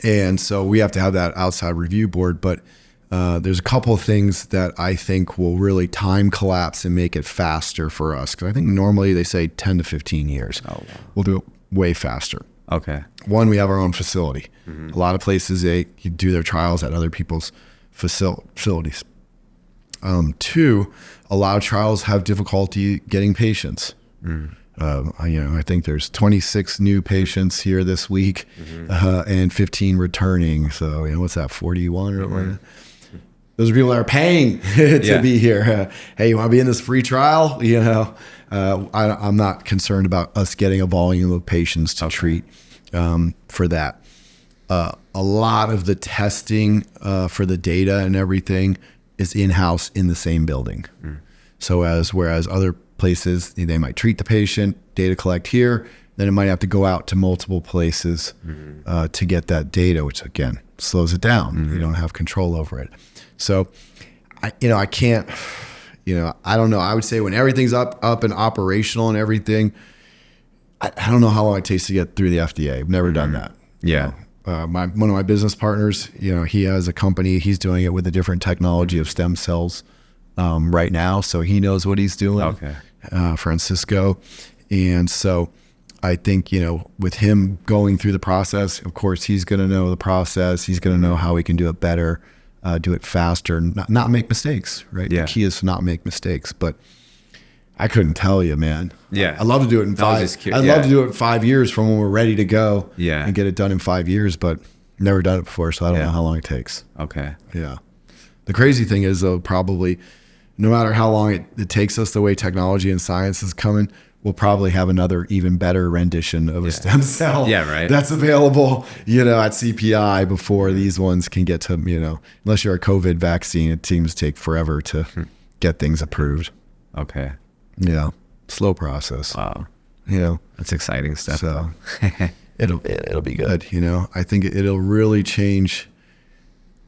And so we have to have that outside review board. But there's a couple of things that I think will really time collapse and make it faster for us. Because I think normally they say 10 to 15 years. Oh, wow. We'll do it way faster. Okay. One, we have our own facility. A lot of places, they do their trials at other people's facilities. 2, a lot of trials have difficulty getting patients. I think there's 26 new patients here this week, and 15 returning. So, what's that, 41 or something? Those are people that are paying to be here. Hey, you want to be in this free trial? I'm not concerned about us getting a volume of patients to treat for that. A a lot of the testing for the data and everything is in-house in the same building. So whereas other places, they might treat the patient, data collect here, then it might have to go out to multiple places to get that data, which again, slows it down. You don't have control over it. So I can't, I don't know. I would say when everything's up and operational and everything, I don't know how long it takes to get through the FDA. I've never done that. Yeah. One of my business partners, he has a company, he's doing it with a different technology of stem cells right now. So he knows what he's doing, Francisco. And so I think, with him going through the process, of course, he's going to know the process. He's going to know how he can do it better, do it faster, not make mistakes, right? Yeah. The key is to not make mistakes, but I couldn't tell you, man. Yeah. I'd love to do it in 5. I'd love to do it in 5 years from when we're ready to go and get it done in 5 years, but never done it before. So I don't know how long it takes. Okay. Yeah. The crazy thing is though, probably no matter how long it takes us, the way technology and science is coming, we'll probably have another even better rendition of a stem cell that's available, at CPI before these ones can get to, unless you're a COVID vaccine, it seems to take forever to get things approved. Okay. Yeah. Slow process. Wow. That's exciting stuff. So it'll be good. I think it'll really change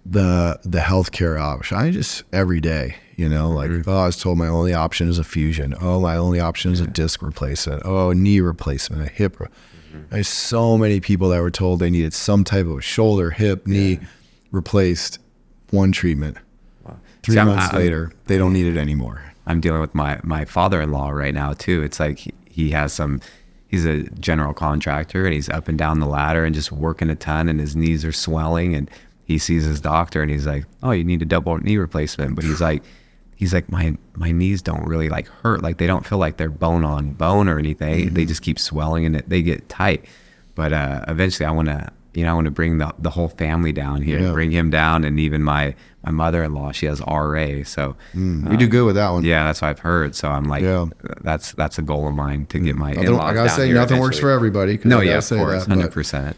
the healthcare option. Every day, I was told my only option is a fusion. Oh, my only option is a disc replacement. Oh, a knee replacement, a hip. There's so many people that were told they needed some type of shoulder, hip, knee replaced. One treatment. Wow. 3 months later, they don't need it anymore. I'm dealing with my father-in-law right now too. It's like he's a general contractor and he's up and down the ladder and just working a ton and his knees are swelling and he sees his doctor and he's like, oh, you need a double knee replacement. But he's like, my knees don't really hurt. They don't feel like they're bone on bone or anything. They just keep swelling and they get tight. But eventually I want to bring the whole family down here, bring him down. And even my mother-in-law, she has RA. So we do good with that one. Yeah, that's what I've heard. So I'm like, that's a goal of mine to get my in-laws I gotta say, nothing works for everybody. No, yeah, of course, 100%.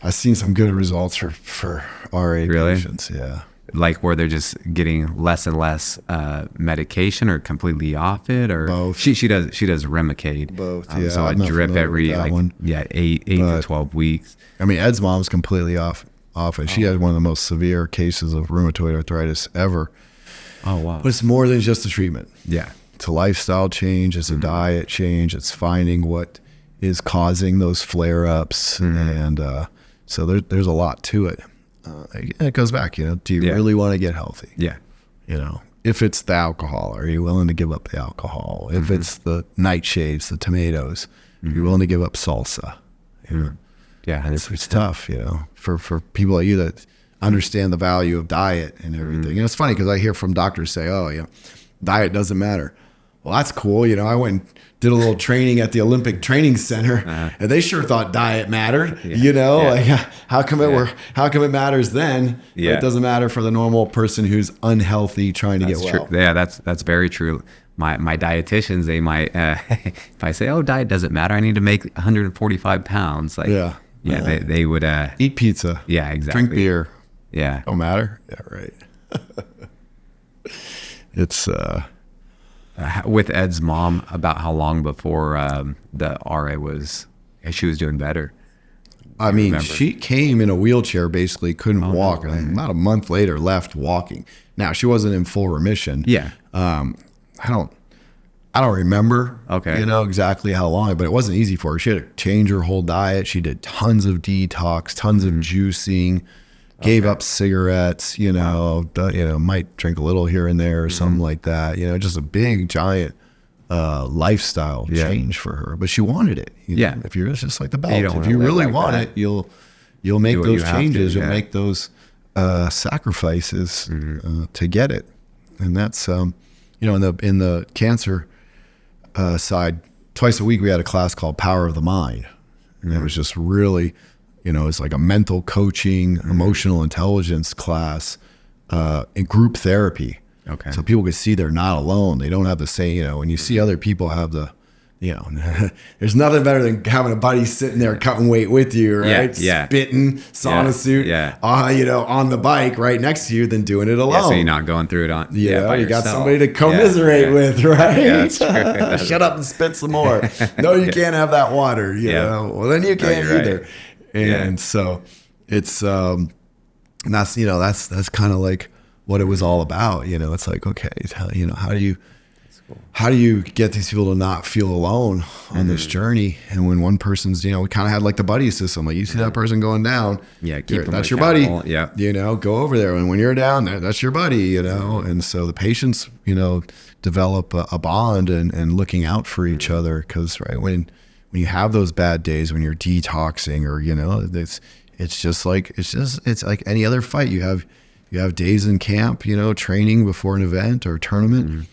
I've seen some good results for RA patients. Yeah. Where they're just getting less and less medication or completely off it, or both. She does Remicade. Both. So I drip every 8 to 12 weeks. I mean, Ed's mom's completely off it. She had one of the most severe cases of rheumatoid arthritis ever. Oh wow! But it's more than just the treatment. Yeah, it's a lifestyle change. It's a diet change. It's finding what is causing those flare-ups, and so there's a lot to it. It goes back, do you really want to get healthy? Yeah. If it's the alcohol, are you willing to give up the alcohol? If it's the nightshades, the tomatoes, are you willing to give up salsa? Yeah. It's tough, for people like you that understand the value of diet and everything. It's funny because I hear from doctors say, oh, diet doesn't matter. Well, that's cool. I went and did a little training at the Olympic Training Center, and they sure thought diet mattered. How come it matters then? But it doesn't matter for the normal person who's unhealthy trying to get well. True. Yeah, that's very true. My dietitians, they might if I say, oh, diet doesn't matter, I need to make 145 pounds. They would eat pizza. Yeah, exactly. Drink beer. Yeah, don't matter. Yeah, right. It's. With Ed's mom, about how long before the RA she was doing better? I mean, she came in a wheelchair, basically couldn't walk, and about a month later left walking. Now she wasn't in full remission. Yeah. I don't remember. Okay. Exactly how long, but it wasn't easy for her. She had to change her whole diet. She did tons of detox, tons of juicing. Gave up cigarettes, might drink a little here and there or something like that. Just a big, giant lifestyle change for her. But she wanted it. If you're just like the belt, if you really want it, you'll make those changes. You'll make those sacrifices to get it. And that's in the cancer side. Twice a week we had a class called Power of the Mind, and it was just really. It's like a mental coaching, emotional intelligence class, in group therapy. Okay. So people can see they're not alone. They don't have the same, when you see other people have the you know, there's nothing better than having a buddy sitting there cutting weight with you, right? Yeah. Spitting, sauna suit, you know, on the bike right next to you than doing it alone. Yeah, so you're not going through it on. Yeah, you got somebody to commiserate with, right? Yeah, that's true. Shut up and spit some more. No, you can't have that water. You know, well then you can't either. Right. And so it's that's, you know, that's kind of like what it was all about. You know, it's like, okay, you know, how do you get these people to not feel alone on this journey? And when one person's, you know, we kind of had like the buddy system, like you see that person going down, that's your buddy, you know, go over there. And when you're down, that's your buddy, you know? And so the patients, you know, develop a bond and looking out for each other. Cause right, when you have those bad days, when you're detoxing or, you know, it's like any other fight. You have days in camp, you know, training before an event or tournament,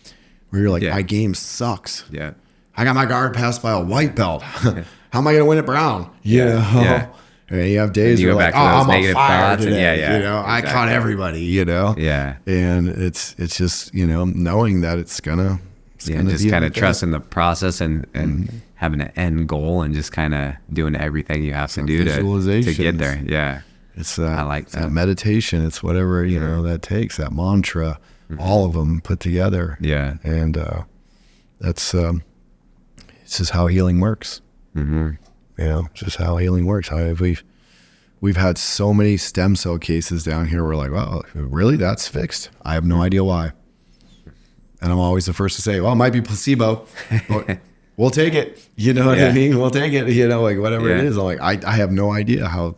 where you're like, my game sucks. Yeah. I got my guard passed by a white belt. How am I going to win at brown? You know? And you have days where you're like, I'm on fire today. You know, I caught everybody, you know? Yeah. And it's just, you know, knowing that it's gonna just kind of trusting the process and having an end goal and just kind of doing everything you have to do to get there. Yeah. It's I like that meditation. It's whatever, you know, that takes, that mantra. All of them put together. Yeah. And that's it's just how healing works. You know, it's just how healing works. We've had so many stem cell cases down here. We're like, wow, really? That's fixed? I have no idea why. And I'm always the first to say, well, it might be placebo. We'll take it. You know what I mean? We'll take it. You know, like whatever it is. I'm like, I have no idea how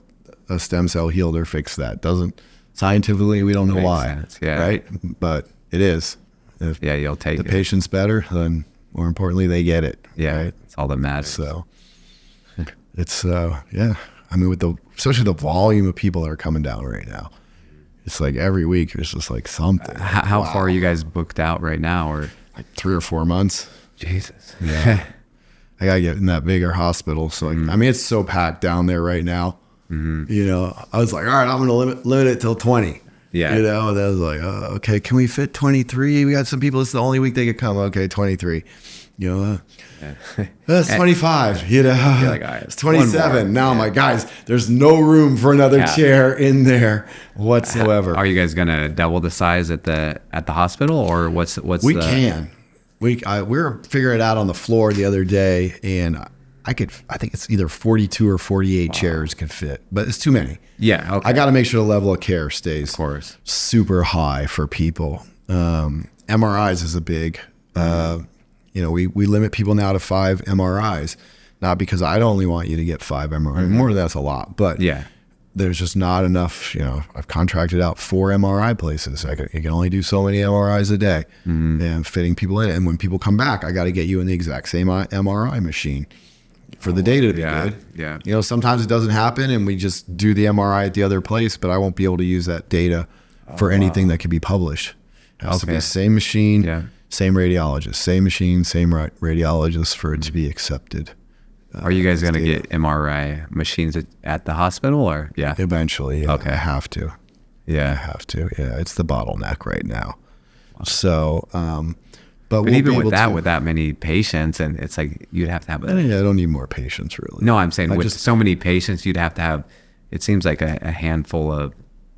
a stem cell healed or fixed that. Doesn't. Scientifically, we don't know why, right? But it is. If you'll take the patient's better, then more importantly, they get it. Yeah, right? It's all that matters. So it's I mean, with especially the volume of people that are coming down right now, it's like every week there's just like something. How far are you guys booked out right now, or like 3 or 4 months? Jesus. Yeah, I gotta get in that bigger hospital. So like, I mean, it's so packed down there right now. You know, I was like, all right, I'm going to limit it till 20. Yeah. You know, and I was like, oh, okay, can we fit 23? We got some people, it's the only week they could come. Okay, 23. You know, that's 25. You know, like, right, it's 27. Now I'm like, guys, there's no room for another chair in there whatsoever. Are you guys going to double the size at the hospital, or what's we can. We were figuring it out on the floor the other day, and I think it's either 42 or 48 chairs can fit, but it's too many. Yeah. Okay. I got to make sure the level of care stays of course super high for people. MRIs is a big, you know, we limit people now to 5 MRIs, not because I'd only want you to get 5 MRIs. More than that's a lot, but there's just not enough. You know, I've contracted out 4 MRI places. You can only do so many MRIs a day and fitting people in. And when people come back, I got to get you in the exact same MRI machine for the data to be good. Yeah. You know, sometimes it doesn't happen and we just do the MRI at the other place, but I won't be able to use that data for anything that can be published. It has to be the same machine, same radiologist, same machine, same radiologist for it to be accepted. Are you guys going to get MRI machines at the hospital or? Yeah. Eventually. Yeah. Okay. I have to. Yeah. I have to. Yeah. It's the bottleneck right now. Wow. So, but we'll even with that many patients, and it's like you'd have to have. I don't need more patients, really. No, I'm saying with so many patients, you'd have to have. It seems like a handful of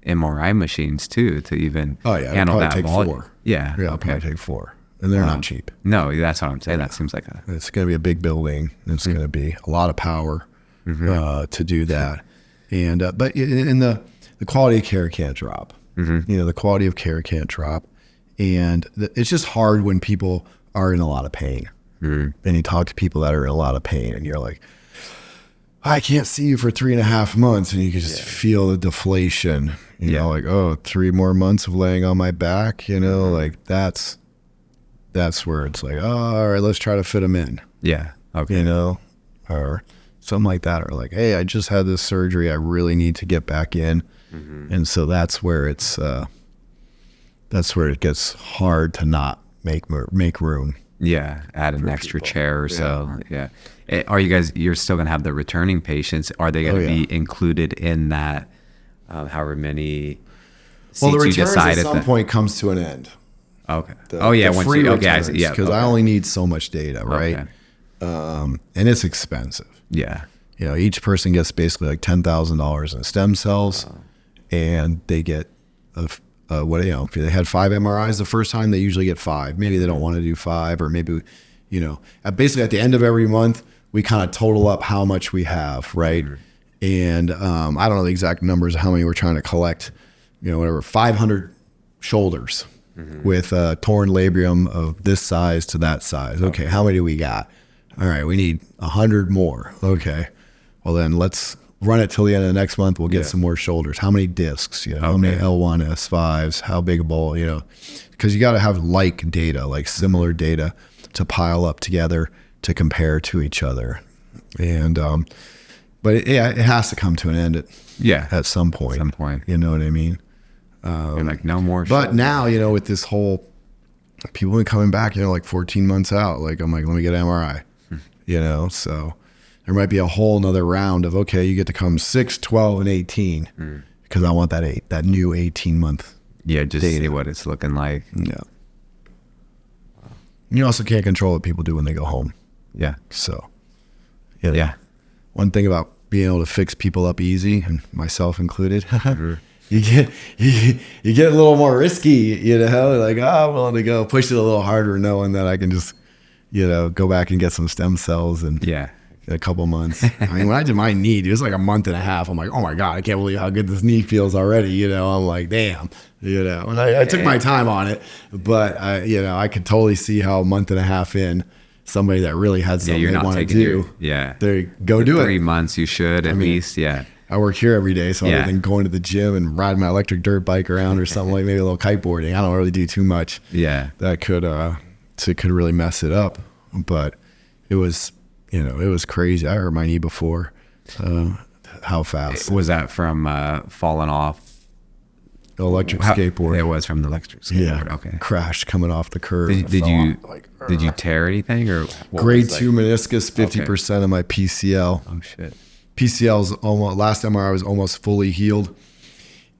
MRI machines too to even handle that volume. 4. Yeah, I'll probably take 4, and they're not cheap. No, that's what I'm saying. That seems like it's going to be a big building. It's going to be a lot of power to do that, and but in the quality of care can't drop. You know, the quality of care can't drop. And it's just hard when people are in a lot of pain. And you talk to people that are in a lot of pain and you're like, I can't see you for 3.5 months. And you can just feel the deflation, you know, like, oh, 3 more months of laying on my back, you know, like that's where it's like, oh, all right, let's try to fit them in. Yeah. Okay. You know, or something like that. Or like, hey, I just had this surgery. I really need to get back in. And so that's where it gets hard to not make room. Yeah, add an extra chair or so. Yeah. Are you guys? You're still gonna have the returning patients? Are they gonna be included in that? However many seats the returns you decide at some point comes to an end. Okay. Once free returns, yeah. Because I only need so much data, right? and it's expensive. Yeah. You know, each person gets basically like $10,000 in stem cells, and they get what, you know, if they had 5 MRIs the first time, they usually get 5. Maybe they don't want to do 5, or maybe, you know, basically at the end of every month, we kind of total up how much we have, right? And I don't know the exact numbers of how many we're trying to collect, you know, whatever, 500 shoulders with a torn labrum of this size to that size. Okay, how many do we got? All right, we need 100 more. Okay, well then let's run it till the end of the next month. We'll get some more shoulders. How many discs? You know, how many L1, S5s? How big a bowl? You know, because you got to have like data, like similar data, to pile up together to compare to each other. And but it has to come to an end at some point. You know what I mean? You're like, no more. But now, you know, with this whole, people been coming back, you know, like 14 months out. Like, I'm like, let me get an MRI. You know, so there might be a whole nother round of, okay, you get to come 6, 12, and 18 because I want that new 18-month. Yeah, just data. See what it's looking like. Yeah. You also can't control what people do when they go home. Yeah. So, yeah. One thing about being able to fix people up easy, and myself included, you get a little more risky, you know, like, I'm willing to go push it a little harder knowing that I can just, you know, go back and get some stem cells in a couple months. I mean, when I did my knee, it was like a month and a half. I'm like, oh my God, I can't believe how good this knee feels already. You know, I'm like, damn, you know, and I took my time on it, but I could totally see how a month and a half in, somebody that really had something they want to do. They go do it. 3 months you should at least. Yeah. I work here every day, so other than going to the gym and riding my electric dirt bike around or something, like maybe a little kiteboarding, I don't really do too much. Yeah. That could really mess it up. But it was, you know, it was crazy. I hurt my knee before. How fast. Was that from falling off? The electric skateboard. It was from the electric skateboard. Yeah. Okay. Crashed coming off the curb. Did you tear anything, or grade 2 meniscus, 50% of my PCL. Oh shit. PCL's almost, last MRI was almost fully healed.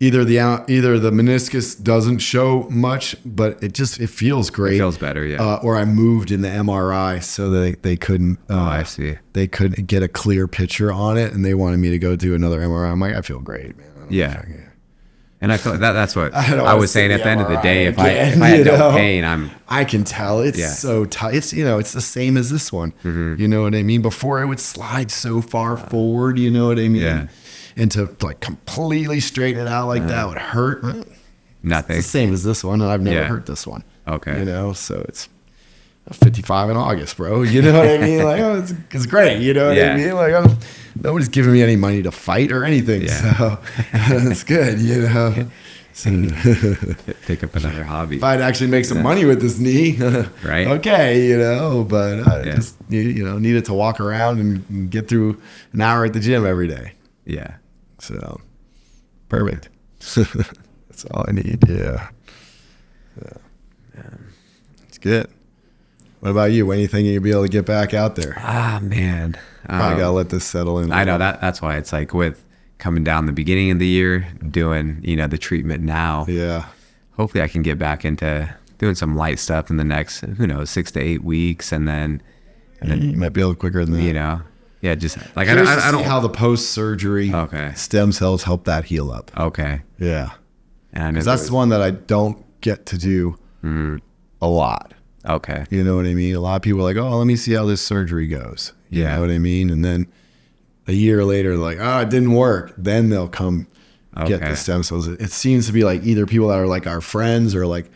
Either the meniscus doesn't show much, but it feels great. It feels better, yeah. Or I moved in the MRI so that they couldn't. I see. They couldn't get a clear picture on it, and they wanted me to go do another MRI. I'm like, I feel great, man. Yeah. And I feel that's what I was saying at the end of the day. If I had no pain, I can tell it's so tight. It's, you know, it's the same as this one. You know what I mean? Before it would slide so far forward. You know what I mean? Yeah. And to like completely straighten it out like that would hurt. Nothing. It's the same as this one, and I've never hurt this one. Okay. You know, so it's 55 in August, bro. You know what I mean? Like, oh, it's great. You know what I mean? Like, nobody's giving me any money to fight or anything, so it's good. You know. So, pick up another hobby. If I'd actually make some money with this knee, right? Okay, you know. But I just needed to walk around and get through an hour at the gym every day. Yeah. So perfect. That's all I need. Yeah. It's good. What about you? When do you think you'll be able to get back out there? Man. Probably gotta let this settle in. I know that's why it's like with coming down the beginning of the year, doing, you know, the treatment now. Yeah. Hopefully I can get back into doing some light stuff in the next, 6 to 8 weeks, and then you might be able to quicker than that. You know. Yeah, just like I don't see how the post-surgery stem cells help that heal up. Okay. Yeah. And that's the one that I don't get to do a lot. Okay. You know what I mean? A lot of people are like, oh, let me see how this surgery goes. You know what I mean? And then a year later, like, oh, it didn't work. Then they'll come get the stem cells. It seems to be like either people that are like our friends or like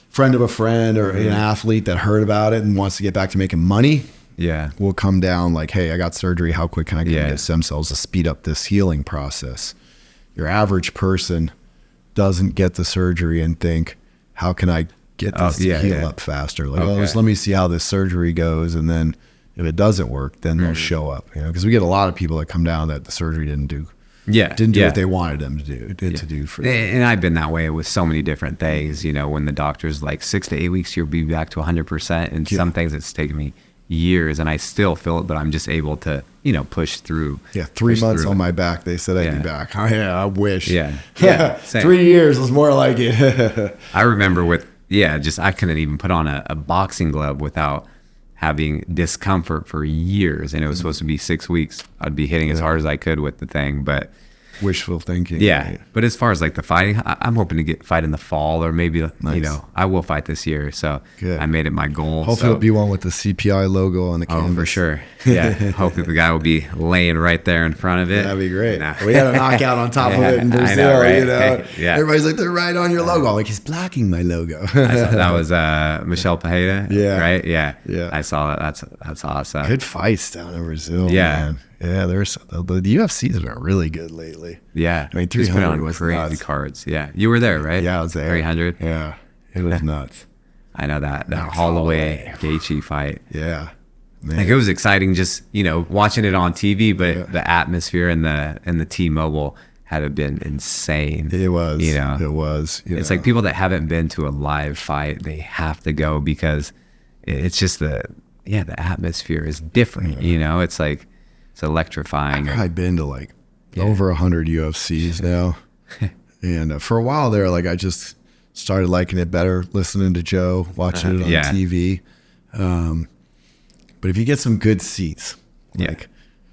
friend of a friend or an athlete that heard about it and wants to get back to making money. Yeah. Will come down like, hey, I got surgery. How quick can I get stem cells to speed up this healing process? Your average person doesn't get the surgery and think, how can I get this to heal up faster? Like, just let me see how this surgery goes. And then if it doesn't work, then they'll show up, you know, because we get a lot of people that come down that the surgery didn't do. Didn't do what they wanted them to do for them. And I've been that way with so many different things, you know, when the doctor's like 6 to 8 weeks, you'll be back to 100%. And some things it's taken me years and I still feel it, but I'm just able to, you know, push through. 3 months on my back. They said I'd be back. Oh, yeah, I wish. Yeah. 3 years was more like it. I remember with, I couldn't even put on a boxing glove without having discomfort for years, and it was supposed to be 6 weeks. I'd be hitting as hard as I could with the thing, but wishful thinking. yeah. But as far as like the fighting, I'm hoping to fight in the fall, or maybe I will fight this year. So good. I made it my goal. Hopefully it'll be one with the CPI logo on the canvas. Oh, for sure. Yeah. Hopefully the guy will be laying right there in front of it. That'd be great. We had a knockout on top of it in Brazil. I know, right? You know? Yeah. Everybody's like, they're right on your logo. I'm like, he's blocking my logo. That was Michelle Pajeda. Yeah. Right. Yeah. Yeah. I saw that. That's awesome. Good fights down in Brazil. Yeah. Man. Yeah. There's the UFC has been really good lately. Yeah. I mean, Just put 300 on was crazy nuts. cards. Yeah. You were there, right? Yeah, I was there. 300. Yeah. It was nuts. I know that Holloway Gaethje fight. Yeah. Man. Like it was exciting just, watching it on TV, but the atmosphere and the T-Mobile had to been insane. It was. It was. It's like people that haven't been to a live fight, they have to go because it's just the atmosphere is different. It's like, it's electrifying. I've been to like over 100 UFCs now. And for a while there, like I just started liking it better, listening to Joe, watching it on TV. But if you get some good seats, like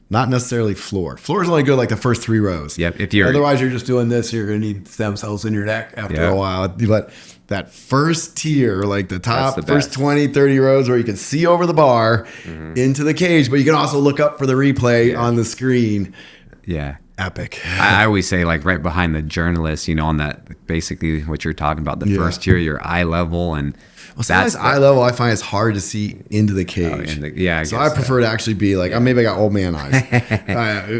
not necessarily floor. Floor is only good like the first 3 rows. Yep. Otherwise, you're just doing this. You're going to need stem cells in your neck after a while. But that first tier, like the top first 20, 30 rows where you can see over the bar into the cage, but you can also look up for the replay on the screen. Yeah. Epic. I always say like right behind the journalist, on that, basically what you're talking about, the first tier, your eye level. And sometimes eye level, I find it's hard to see into the cage. So I prefer to actually be like, maybe I got old man eyes.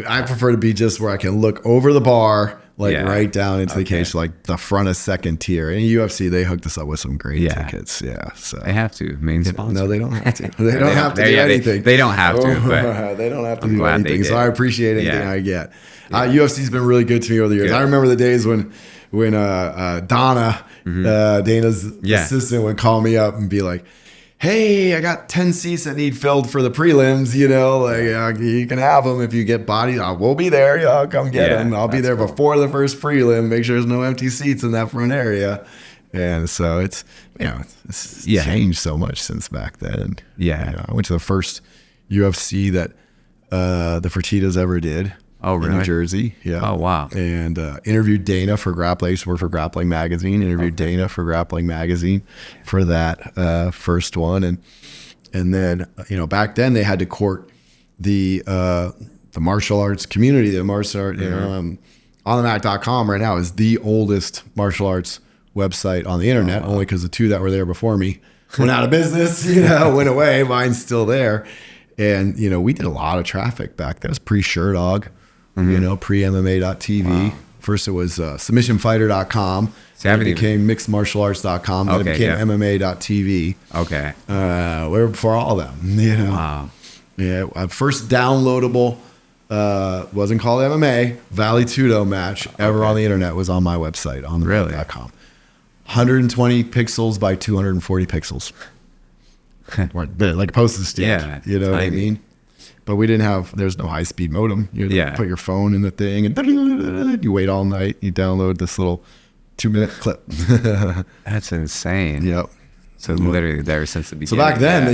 I prefer to be just where I can look over the bar, right down into the cage, like the front of second tier. And UFC, they hooked us up with some great tickets. Yeah. So they have to. Main sponsor. No, they don't have to. They don't have to do anything. They don't have to. But they don't have to do anything. So I appreciate anything I get. UFC's been really good to me over the years. Good. I remember the days when Donna, Dana's assistant, would call me up and be like, hey, I got 10 seats that need filled for the prelims, you can have them if you get bodied. We'll be there. I'll come get them. I'll be there before the first prelim. Make sure there's no empty seats in that front area. And so it's changed so much since back then. Yeah. I went to the first UFC that the Fertittas ever did. Oh, really? In New Jersey. Yeah. Oh, wow. And interviewed Dana for Grappling. I used to work for Grappling Magazine. Interviewed Dana for Grappling Magazine for that first one. And then, back then they had to court the martial arts community. The martial art, onthemat.com right now is the oldest martial arts website on the internet, only because the 2 that were there before me went out of business, went away. Mine's still there. And, we did a lot of traffic back then. It was pre-Sherdog. Pre-MMA.tv. Wow. First it was submissionfighter.com. Then it became mixedmartialarts.com. Then it became MMA.tv. Okay. We were before all of them. Wow. Yeah. First downloadable, wasn't called MMA, Valley Tudo match ever on the internet was on my website, on the.com. 120 pixels by 240 pixels. Like a postage stamp. Yeah. You know what I mean? But we didn't have, there's no high-speed modem. You put your phone in the thing and you wait all night. You download this little 2-minute clip. That's insane. Yep. So literally there since the beginning. So back then,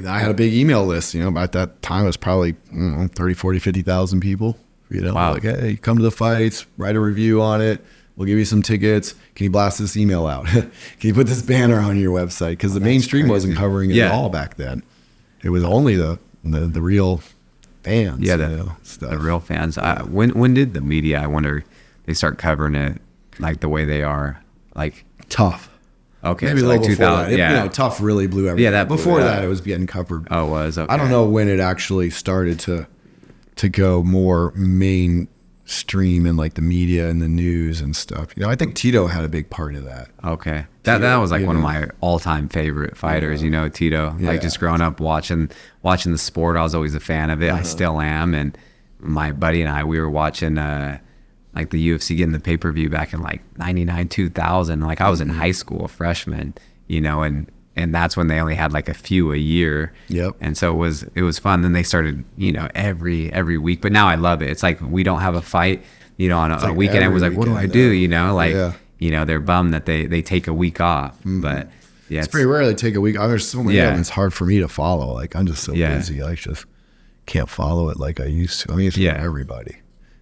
I had a big email list. At that time it was probably 30, 40, 50,000 people. Wow. Like, hey, come to the fights, write a review on it. We'll give you some tickets. Can you blast this email out? Can you put this banner on your website? Because the mainstream wasn't covering it at all back then. It was only the real fans. Yeah, the real fans. When did the media, I wonder, they start covering it like the way they are? Like Tough. Okay, maybe so a little like before 2000. that. Tough really blew everything. Yeah, that before that it was getting covered. Oh, it was. Okay. I don't know when it actually started to go more mainstream in like the media and the news and stuff. I think Tito had a big part of that. Okay, that was like one of my all-time favorite fighters. Tito. Like just growing up watching the sport, I was always a fan of it. I still am. And my buddy and I, we were watching like the UFC getting the pay-per-view back in like 99, 2000. Like I was in high school, a freshman, and that's when they only had like a few a year. Yep. And so it was fun. Then they started, every week. But now I love it. It's like we don't have a fight, on a weekend. It was like, what do I do? They're bummed that they take a week off. But Yeah, it's pretty rare they take a week. I mean, there's so many of them, it's hard for me to follow. Like, I'm just so busy. I just can't follow it like I used to. I mean, it's for everybody.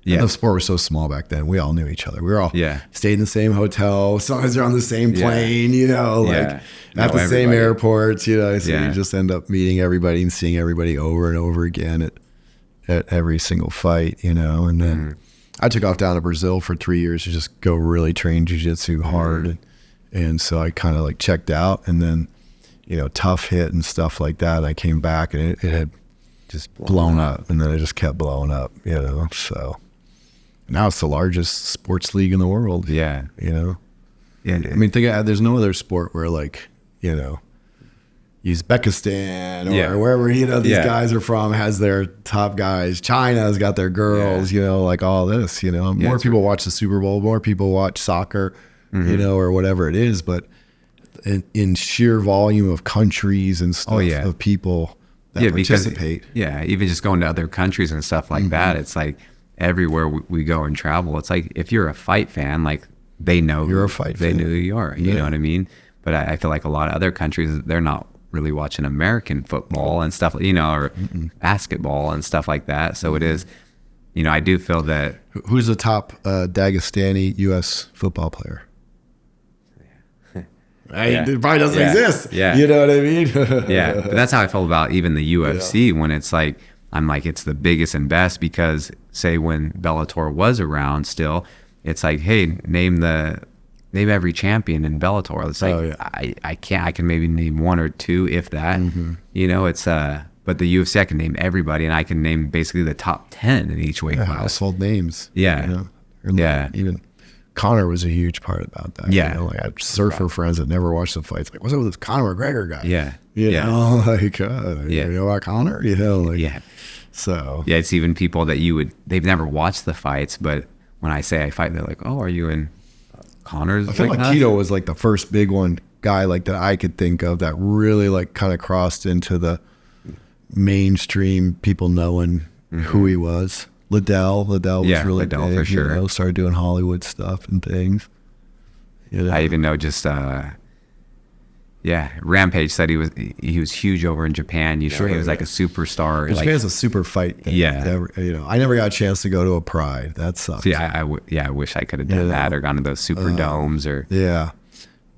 Yeah. And the sport was so small back then. We all knew each other. We were all stayed in the same hotel. Sometimes you're on the same plane, you know, like at the same airports, you know. So you just end up meeting everybody and seeing everybody over and over again at every single fight, you know. And then I took off down to Brazil for 3 years to just go really train jiu-jitsu hard. And so I kind of like checked out, and then, you know, tough hit and stuff like that. I came back and it had just blown up, and then it just kept blowing up, you know. So now it's the largest sports league in the world. Yeah. You know? Yeah. I mean, there's no other sport where, like, you know, Uzbekistan or wherever, you know, these guys are from has their top guys. China's got their girls, you know, like all this, you know. More people watch the Super Bowl, more people watch soccer, you know, or whatever it is. But in sheer volume of countries and stuff of people that participate. Even just going to other countries and stuff like that, it's like, everywhere we go and travel, it's like if you're a fight fan, like they know you're a fight fan. They know who you are. You Yeah. know what I mean? But I feel like a lot of other countries, they're not really watching American football and stuff, you know, or basketball and stuff like that. So it is, you know, I do feel that. Who's the top Dagestani U.S. football player? It probably doesn't exist. Yeah. You know what I mean? Yeah. But that's how I feel about even the UFC when it's like, I'm like, it's the biggest and best because, say, when Bellator was around still, it's like, hey, name every champion in Bellator. It's like, I can't. I can maybe name one or two, if that. You know, it's but the UFC, I can name everybody, and I can name basically the top 10 in each weight class. Household names. Yeah. You know? Even Conor was a huge part about that. Yeah. You know, like I had surfer friends that never watched the fights. Like, what's up with this Conor McGregor guy? Yeah. You know, like, you know about Conor? You know, like, so. Yeah, it's even people that they've never watched the fights, but when I say I fight, they're like, oh, are you in Conor's? I feel like Tudo was like the first big one guy like that I could think of that really like kind of crossed into the mainstream people knowing who he was. Liddell was really Liddell big, for sure. You know, started doing Hollywood stuff and things. You know? I even know just Rampage said he was huge over in Japan. You know, he was like a superstar. Well, Japan's a super fight thing. Yeah. You know, I never got a chance to go to a Pride. That sucks. See, I wish I could have done that or gone to those super domes or. Yeah,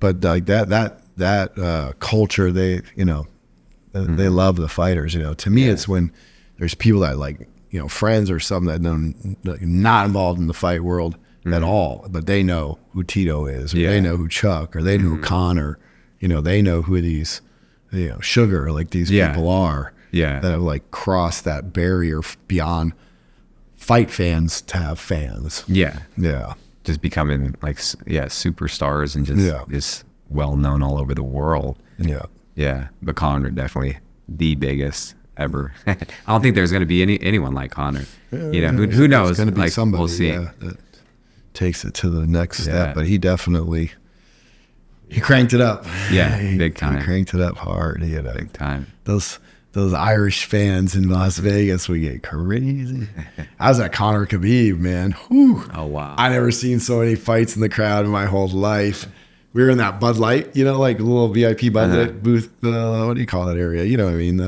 but like that culture, they, you know, they love the fighters. You know, to me, it's when there's people that like, you know, friends or something that know not involved in the fight world at all, but they know who Tito is, or they know who Chuck, or they know who Conor. You know, they know who these, you know, Sugar, like these people are that have like crossed that barrier beyond fight fans to have fans. Yeah. Yeah. Just becoming like, superstars and just well known all over the world. Yeah. Yeah. But Conor, definitely the biggest ever. I don't think there's going to be anyone like Conor. You know, who knows? It's going to be like, somebody we'll see. that takes it to the next step, but he definitely. He cranked it up. Yeah, big time. He cranked it up hard. You know, big time. Those Irish fans in Las Vegas would get crazy. I was at Conor Khabib, man. Whew. Oh, wow. I never seen so many fights in the crowd in my whole life. We were in that Bud Light, you know, like a little VIP Bud Light booth. What do you call that area? You know what I mean?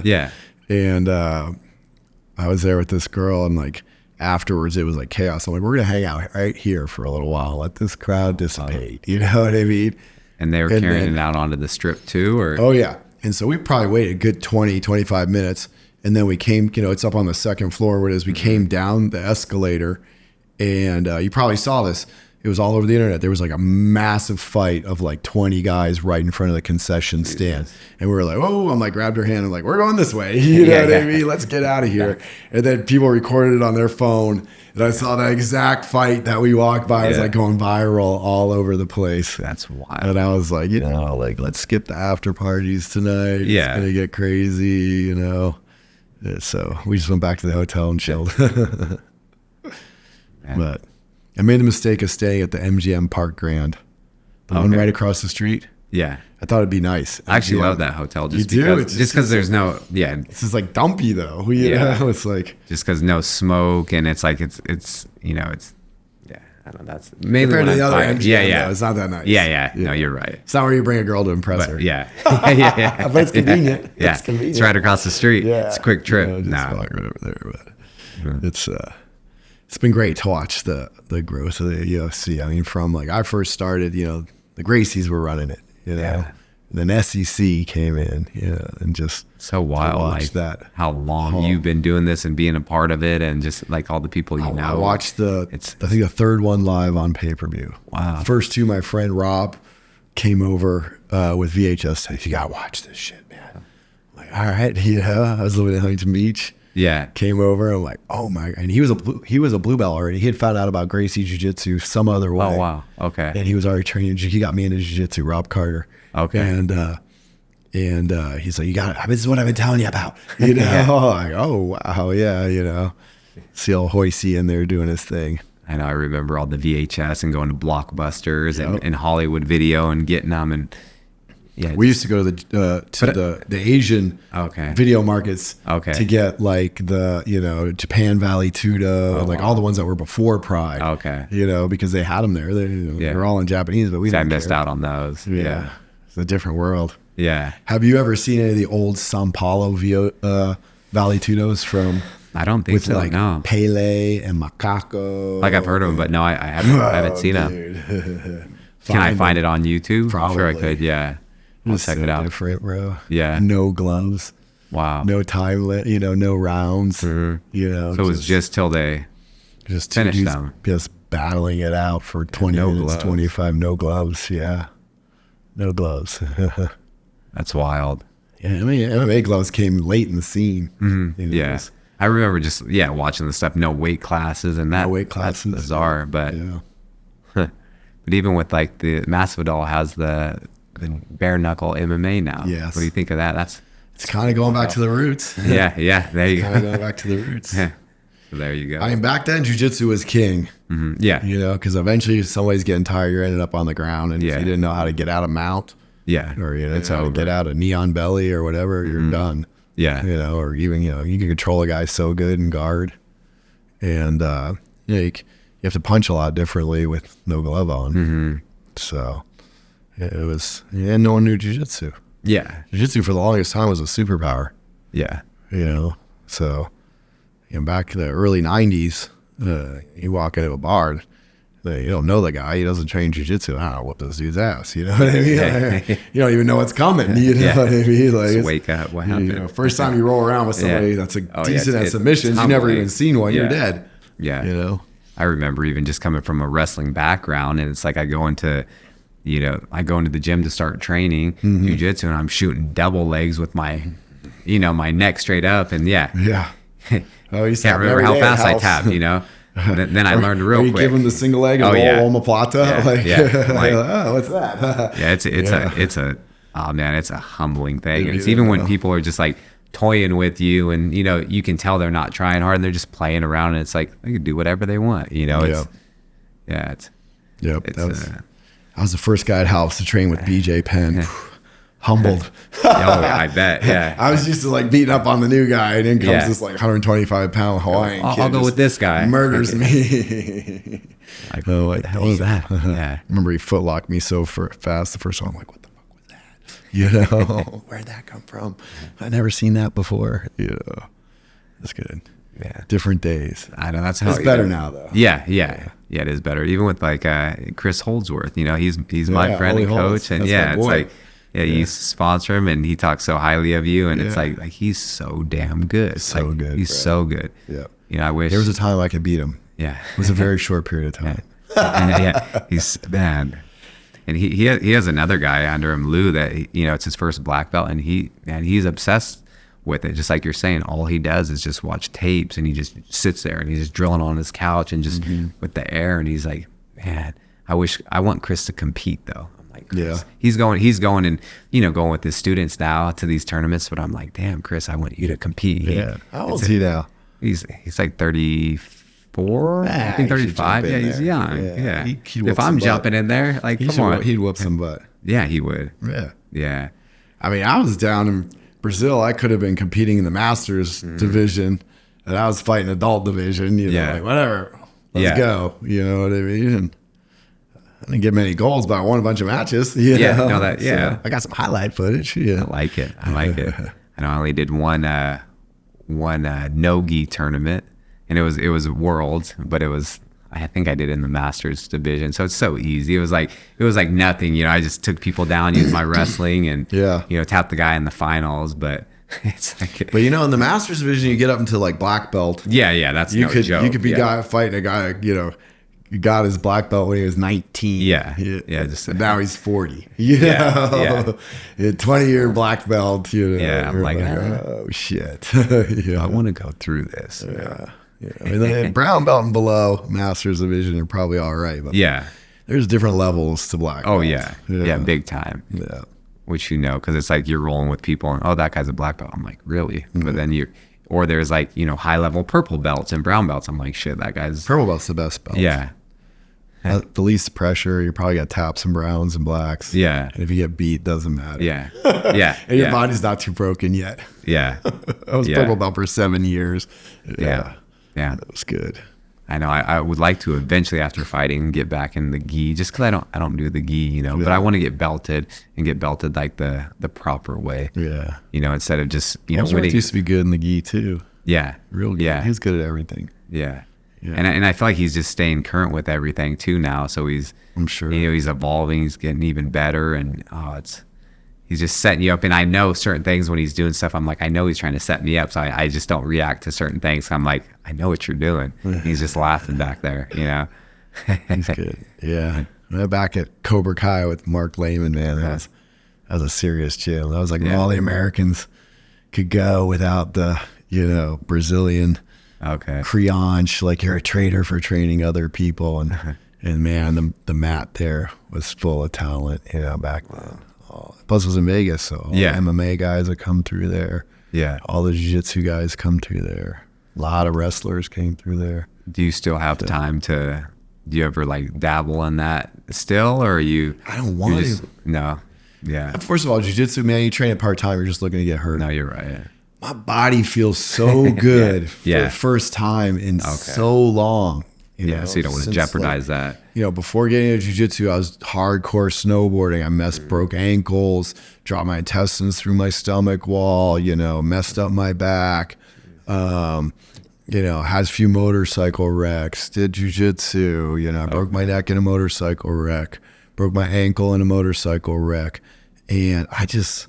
And I was there with this girl, and like afterwards it was like chaos. I'm like, we're going to hang out right here for a little while. Let this crowd dissipate. You know what I mean? And they were carrying it out onto the strip too? Or Oh, yeah. And so we probably waited a good 20, 25 minutes. And then we came, you know, it's up on the second floor where it is. We came down the escalator, and you probably saw this. It was all over the internet. There was like a massive fight of like 20 guys right in front of the concession stand. And we were like, oh, I'm like, grabbed her hand. I'm like, we're going this way. You know what I mean? Let's get out of here. And then people recorded it on their phone. And I saw that exact fight that we walked by. It was like going viral all over the place. That's wild. And I was like, you know, like, let's skip the after parties tonight. Yeah. It's going to get crazy, you know. So we just went back to the hotel and chilled. But I made the mistake of staying at the MGM Park Grand, the one right across the street. Yeah. I thought it'd be nice. I actually love that hotel just you do? because there's no This is like dumpy though. You know? It's like just because no smoke, and it's like it's you know, it's I don't know. That's mainly Compared when to the I'm other fighting. MGM, though, it's not that nice. Yeah. No, you're right. It's not where you bring a girl to impress her. But yeah. Yeah. But it's convenient. Yeah. It's convenient. It's right across the street. Yeah. It's a quick trip. Just Nah. walk right over there. But it's been great to watch the growth of the UFC. I mean, from like I first started, the Gracies were running it, Yeah. And then SEC came in, and just So wild, watch like that. how long you've been doing this and being a part of it, and just like all the people you know. I watched I think the third one live on pay-per-view. Wow. First two, my friend Rob came over with VHS tapes. You gotta watch this shit, man. I'm like, all right, I was living in Huntington Beach. Yeah. Came over. I'm like, oh my! And he was a blue belt already. He had found out about Gracie Jiu-Jitsu some other way. Oh wow. Okay. And he was already training. He got me into Jiu-Jitsu. Rob Carter. Okay. And he's like, this is what I've been telling you about. Like, oh wow, yeah. See old Hoisey in there doing his thing. I know. I remember all the VHS and going to Blockbusters and Hollywood Video and getting them, and yeah. We used to go to the Asian video markets to get like the Japan Valley Tudo, like all the ones that were before Pride. Okay. Because they had them there. They're all in Japanese, but I missed out on those. Yeah. It's a different world. Yeah. Have you ever seen any of the old Sao Paulo Valley Tudos from? I don't think so. Like no. Pele and Macaco. Like I've heard of them, but no, I haven't seen them. Can I find it on YouTube? Probably. I'm sure I could. Yeah. I'll check it out. Different, bro. Yeah. No gloves. Wow. No time limit. No rounds. Mm-hmm. So it was just till they just finished them. Just battling it out for 20 minutes, gloves. 25. No gloves. Yeah. No gloves. That's wild. Yeah, I mean, MMA gloves came late in the scene. Mm-hmm. Yeah. I remember just, watching the stuff, no weight classes and that. No weight classes. That's bizarre, but yeah. But even with like the Masvidal has the bare knuckle MMA now. Yes. What do you think of that? It's kind of going back to the roots. Yeah. There you go. Kind of going back to the roots. Yeah. So there you go. I mean, back then, jiu-jitsu was king. Mm-hmm. Yeah. Because eventually somebody's getting tired, you're ended up on the ground, and if you didn't know how to get out of mount, or it's how to get out of neon belly or whatever, you're done. Yeah. Or even you can control a guy so good and guard, and you have to punch a lot differently with no glove on. Mm-hmm. So it was, no one knew jiu-jitsu. Yeah. Jiu-jitsu for the longest time was a superpower. Yeah. So back in the early 90s, you walk into a bar, you don't know the guy, he doesn't train jiu-jitsu. I don't whoop this dude's ass. You know what I mean? You don't even know what's coming. You know what I mean? Like, just wake up. What happened? First time you roll around with somebody that's a decent at submissions, you never even seen one. You're dead. Yeah. I remember even just coming from a wrestling background, and it's like I go into the gym to start training jiu-jitsu, and I'm shooting double legs with my, my neck straight up, and Oh, you can't remember how fast I tapped, Then I learned real quick. You give him the single leg and roll omoplata. What's that? It's a humbling thing. And it's even when people are just like toying with you, and you can tell they're not trying hard and they're just playing around, and it's like they can do whatever they want. I was the first guy at House to train with BJ Penn. Humbled. I bet. Yeah. I was used to like beating up on the new guy, and then comes this like 125 pound Hawaiian kid. I'll go with this guy. Murders me. Like, what the hell is that? Yeah. Remember he footlocked me so fast the first time. I'm like, what the fuck was that? Where'd that come from? I've never seen that before. That's good. Yeah. Different days. I know that's how it's better now though. Yeah, it is better. Even with like Chris Holdsworth, he's my friend and coach, and it's like you sponsor him, and he talks so highly of you, and it's like he's so damn good. So like, good. He's so good. Yeah. I wish there was a time I could beat him. Yeah. It was a very short period of time. He's bad. And he has another guy under him, Lou, that it's his first black belt, and he's obsessed with it. Just like you're saying, all he does is just watch tapes, and he just sits there and he's just drilling on his couch and just with the air, and he's like, man, I want Chris to compete though. I'm like, Chris, he's going and going with his students now to these tournaments, but I'm like, damn, Chris, I want you to compete. How old is he now? He's like 34, I think 35. Yeah, he's young. Yeah. If I'm jumping in there, like, come on. He'd whoop some butt. Yeah, he would. Yeah. I mean, I was down in Brazil. I could have been competing in the Masters division, and I was fighting adult division. Like, whatever. let's go. You know what I mean? And I didn't get many goals, but I won a bungi matches. You know? No, that, yeah. So I got some highlight footage. Yeah. I like it. And I only did one no-gi tournament, and it was worlds, but I think I did in the masters division. So it's so easy. It was like nothing, you know, I just took people down, used my wrestling and, you know, tapped the guy in the finals, but it's like, but you know, in the masters division, you get up into like black belt. Yeah. That's no joke. You could be fighting a guy, you know, he got his black belt when he was 19. Yeah. Just now he's 40. Yeah. 20-year black belt. You know, yeah. I'm like, oh shit. I want to go through this. Yeah. I mean, brown belt and below masters division are probably all right, but there's different levels to black belt. Oh yeah, big time. Yeah. Which, you know, because it's like you're rolling with people and, oh, that guy's a black belt. I'm like, really? But then or there's like, you know, high level purple belts and brown belts. I'm like, shit, that guy's purple belt's the best belt. Yeah. The least pressure. You probably got taps and browns and blacks. Yeah. And if you get beat, doesn't matter. Yeah. And your body's not too broken yet. Yeah. I was purple belt for 7 years. Yeah. That was good. I know. I would like to eventually, after fighting, get back in the gi, just because I don't do the gi, you know. But I want to get belted like the proper way. Yeah. You know, instead of just, you know, winning. Used to be good in the gi too. Yeah. Real good. Yeah. He's good at everything. Yeah. And I feel like he's just staying current with everything too now. So I'm sure, you know, he's evolving. He's getting even better, and he's just setting you up. And I know certain things when he's doing stuff, I'm like, I know he's trying to set me up. So I just don't react to certain things. I'm like, I know what you're doing. He's just laughing back there, you know. He's good. Yeah. Back at Cobra Kai with Mark Lehman, man, that was a serious gym. That was like all the Americans could go without the, you know, Brazilian criange, like you're a traitor for training other people. And man, the mat there was full of talent, you know, back then. Plus it was in Vegas, so all the MMA guys would come through there. Yeah. All the jiu-jitsu guys come through there. A lot of wrestlers came through there. Do you still have time do you ever like dabble in that still, or are you? I don't want to. No. Yeah. First of all, jiu-jitsu, man, you train it part-time, you're just looking to get hurt. No, you're right. Yeah. My body feels so good for the first time in so long. You know, so you don't want to jeopardize that. You know, before getting into jiu-jitsu, I was hardcore snowboarding. I broke ankles, dropped my intestines through my stomach wall, you know, messed up my back, you know, had a few motorcycle wrecks, did jiu-jitsu, you know, I broke my neck in a motorcycle wreck, broke my ankle in a motorcycle wreck. And I just,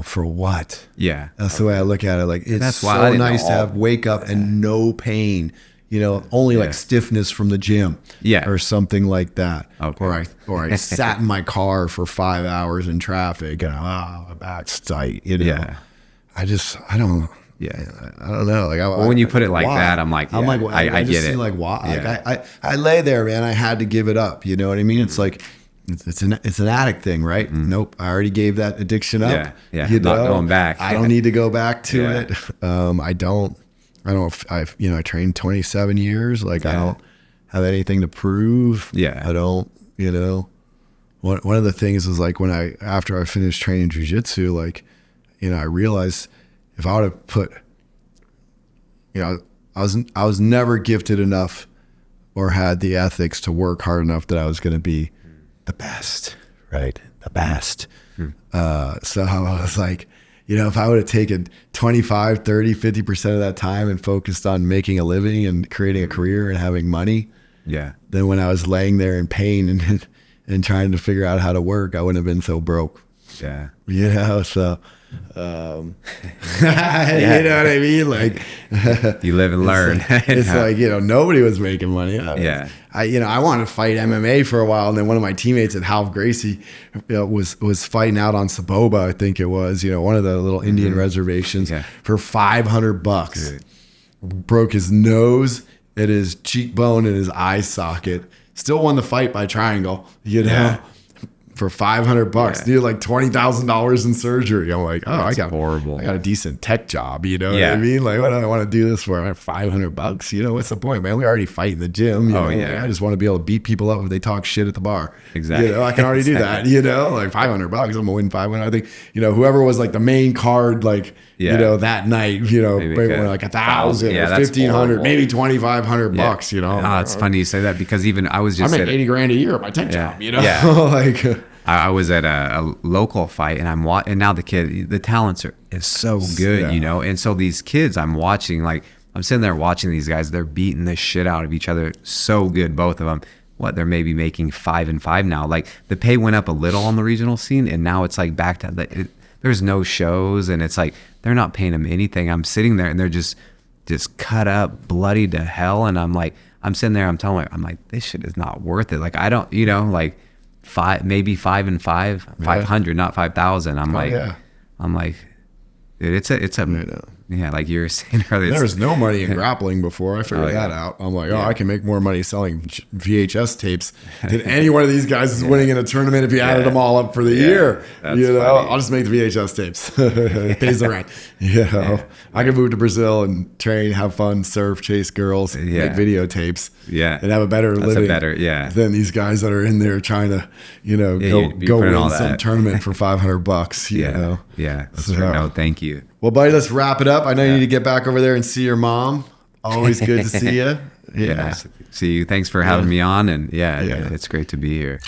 for what? Yeah. That's the way I look at it. Like, it's so nice to wake up and no pain. You know, only like stiffness from the gym, or something like that. Or I sat in my car for 5 hours in traffic, and my back's tight. You know, I don't. I don't know. Like, when you put it like that, I'm like, I get it. Like, why? Like, I lay there, man. I had to give it up. You know what I mean? It's like, it's an addict thing, right? Nope. I already gave that addiction up. You know? Not going back. I don't need to go back to it. I trained 27 years. Like, I don't have anything to prove. I don't, you know, one of the things is like after I finished training jiu-jitsu, like, you know, I realized if I would have put, you know, I was never gifted enough or had the ethics to work hard enough that I was going to be the best, right? The best. So I was like, you know, if I would have taken 25, 30, 50% of that time and focused on making a living and creating a career and having money, then when I was laying there in pain and trying to figure out how to work, I wouldn't have been so broke. Yeah. You know, so, you know what I mean? Like, you live and learn. It's like, you know, nobody was making money. I wanted to fight MMA for a while. And then one of my teammates at Half Gracie was fighting out on Saboba, I think it was, you know, one of the little Indian reservations for $500. Broke his nose and his cheekbone and his eye socket. Still won the fight by triangle, you know. for $500, needed like $20,000 in surgery. I'm like, oh, That's I got horrible. I got a decent tech job. You know what I mean? Like, what do I want to do this for? $500? You know, what's the point, man? We already fight in the gym. You know? Like, I just want to be able to beat people up if they talk shit at the bar. Exactly. You know, I can already do that. You know, like $500, I'm gonna win 500. I think, you know, whoever was like the main card, like, you know, that night, you know, maybe like 1,000 or 1,500, maybe $2,500. You know, oh, it's funny you say that because even I was just I make $80,000 a year at my tech job. You know, like. I was at a local fight and and now the talents is so good, you know? And so these kids I'm watching, like I'm sitting there watching these guys, they're beating the shit out of each other. So good, both of them. They're maybe making 5 and 5 now. Like the pay went up a little on the regional scene and now it's like back to there's no shows and it's like, they're not paying them anything. I'm sitting there and they're just cut up, bloody to hell. And I'm sitting there, I'm telling I'm like, this shit is not worth it. Like I don't, you know, like, 5 and 500, not 5,000. I'm like, dude, it's a like you were saying earlier. There was no money in grappling before. I figured that out. I'm like, I can make more money selling VHS tapes than any one of these guys is winning in a tournament if you added them all up for the year. You know, funny. I'll just make the VHS tapes. It pays the rent. You know, I can move to Brazil and train, have fun, surf, chase girls, make videotapes. And have a better living than these guys that are in there trying to, you know, go win some tournament for $500. You know? That's true. No, thank you. Well, buddy, let's wrap it up. I know you need to get back over there and see your mom. Always good to see you. See you. Thanks for having me on. And it's great to be here.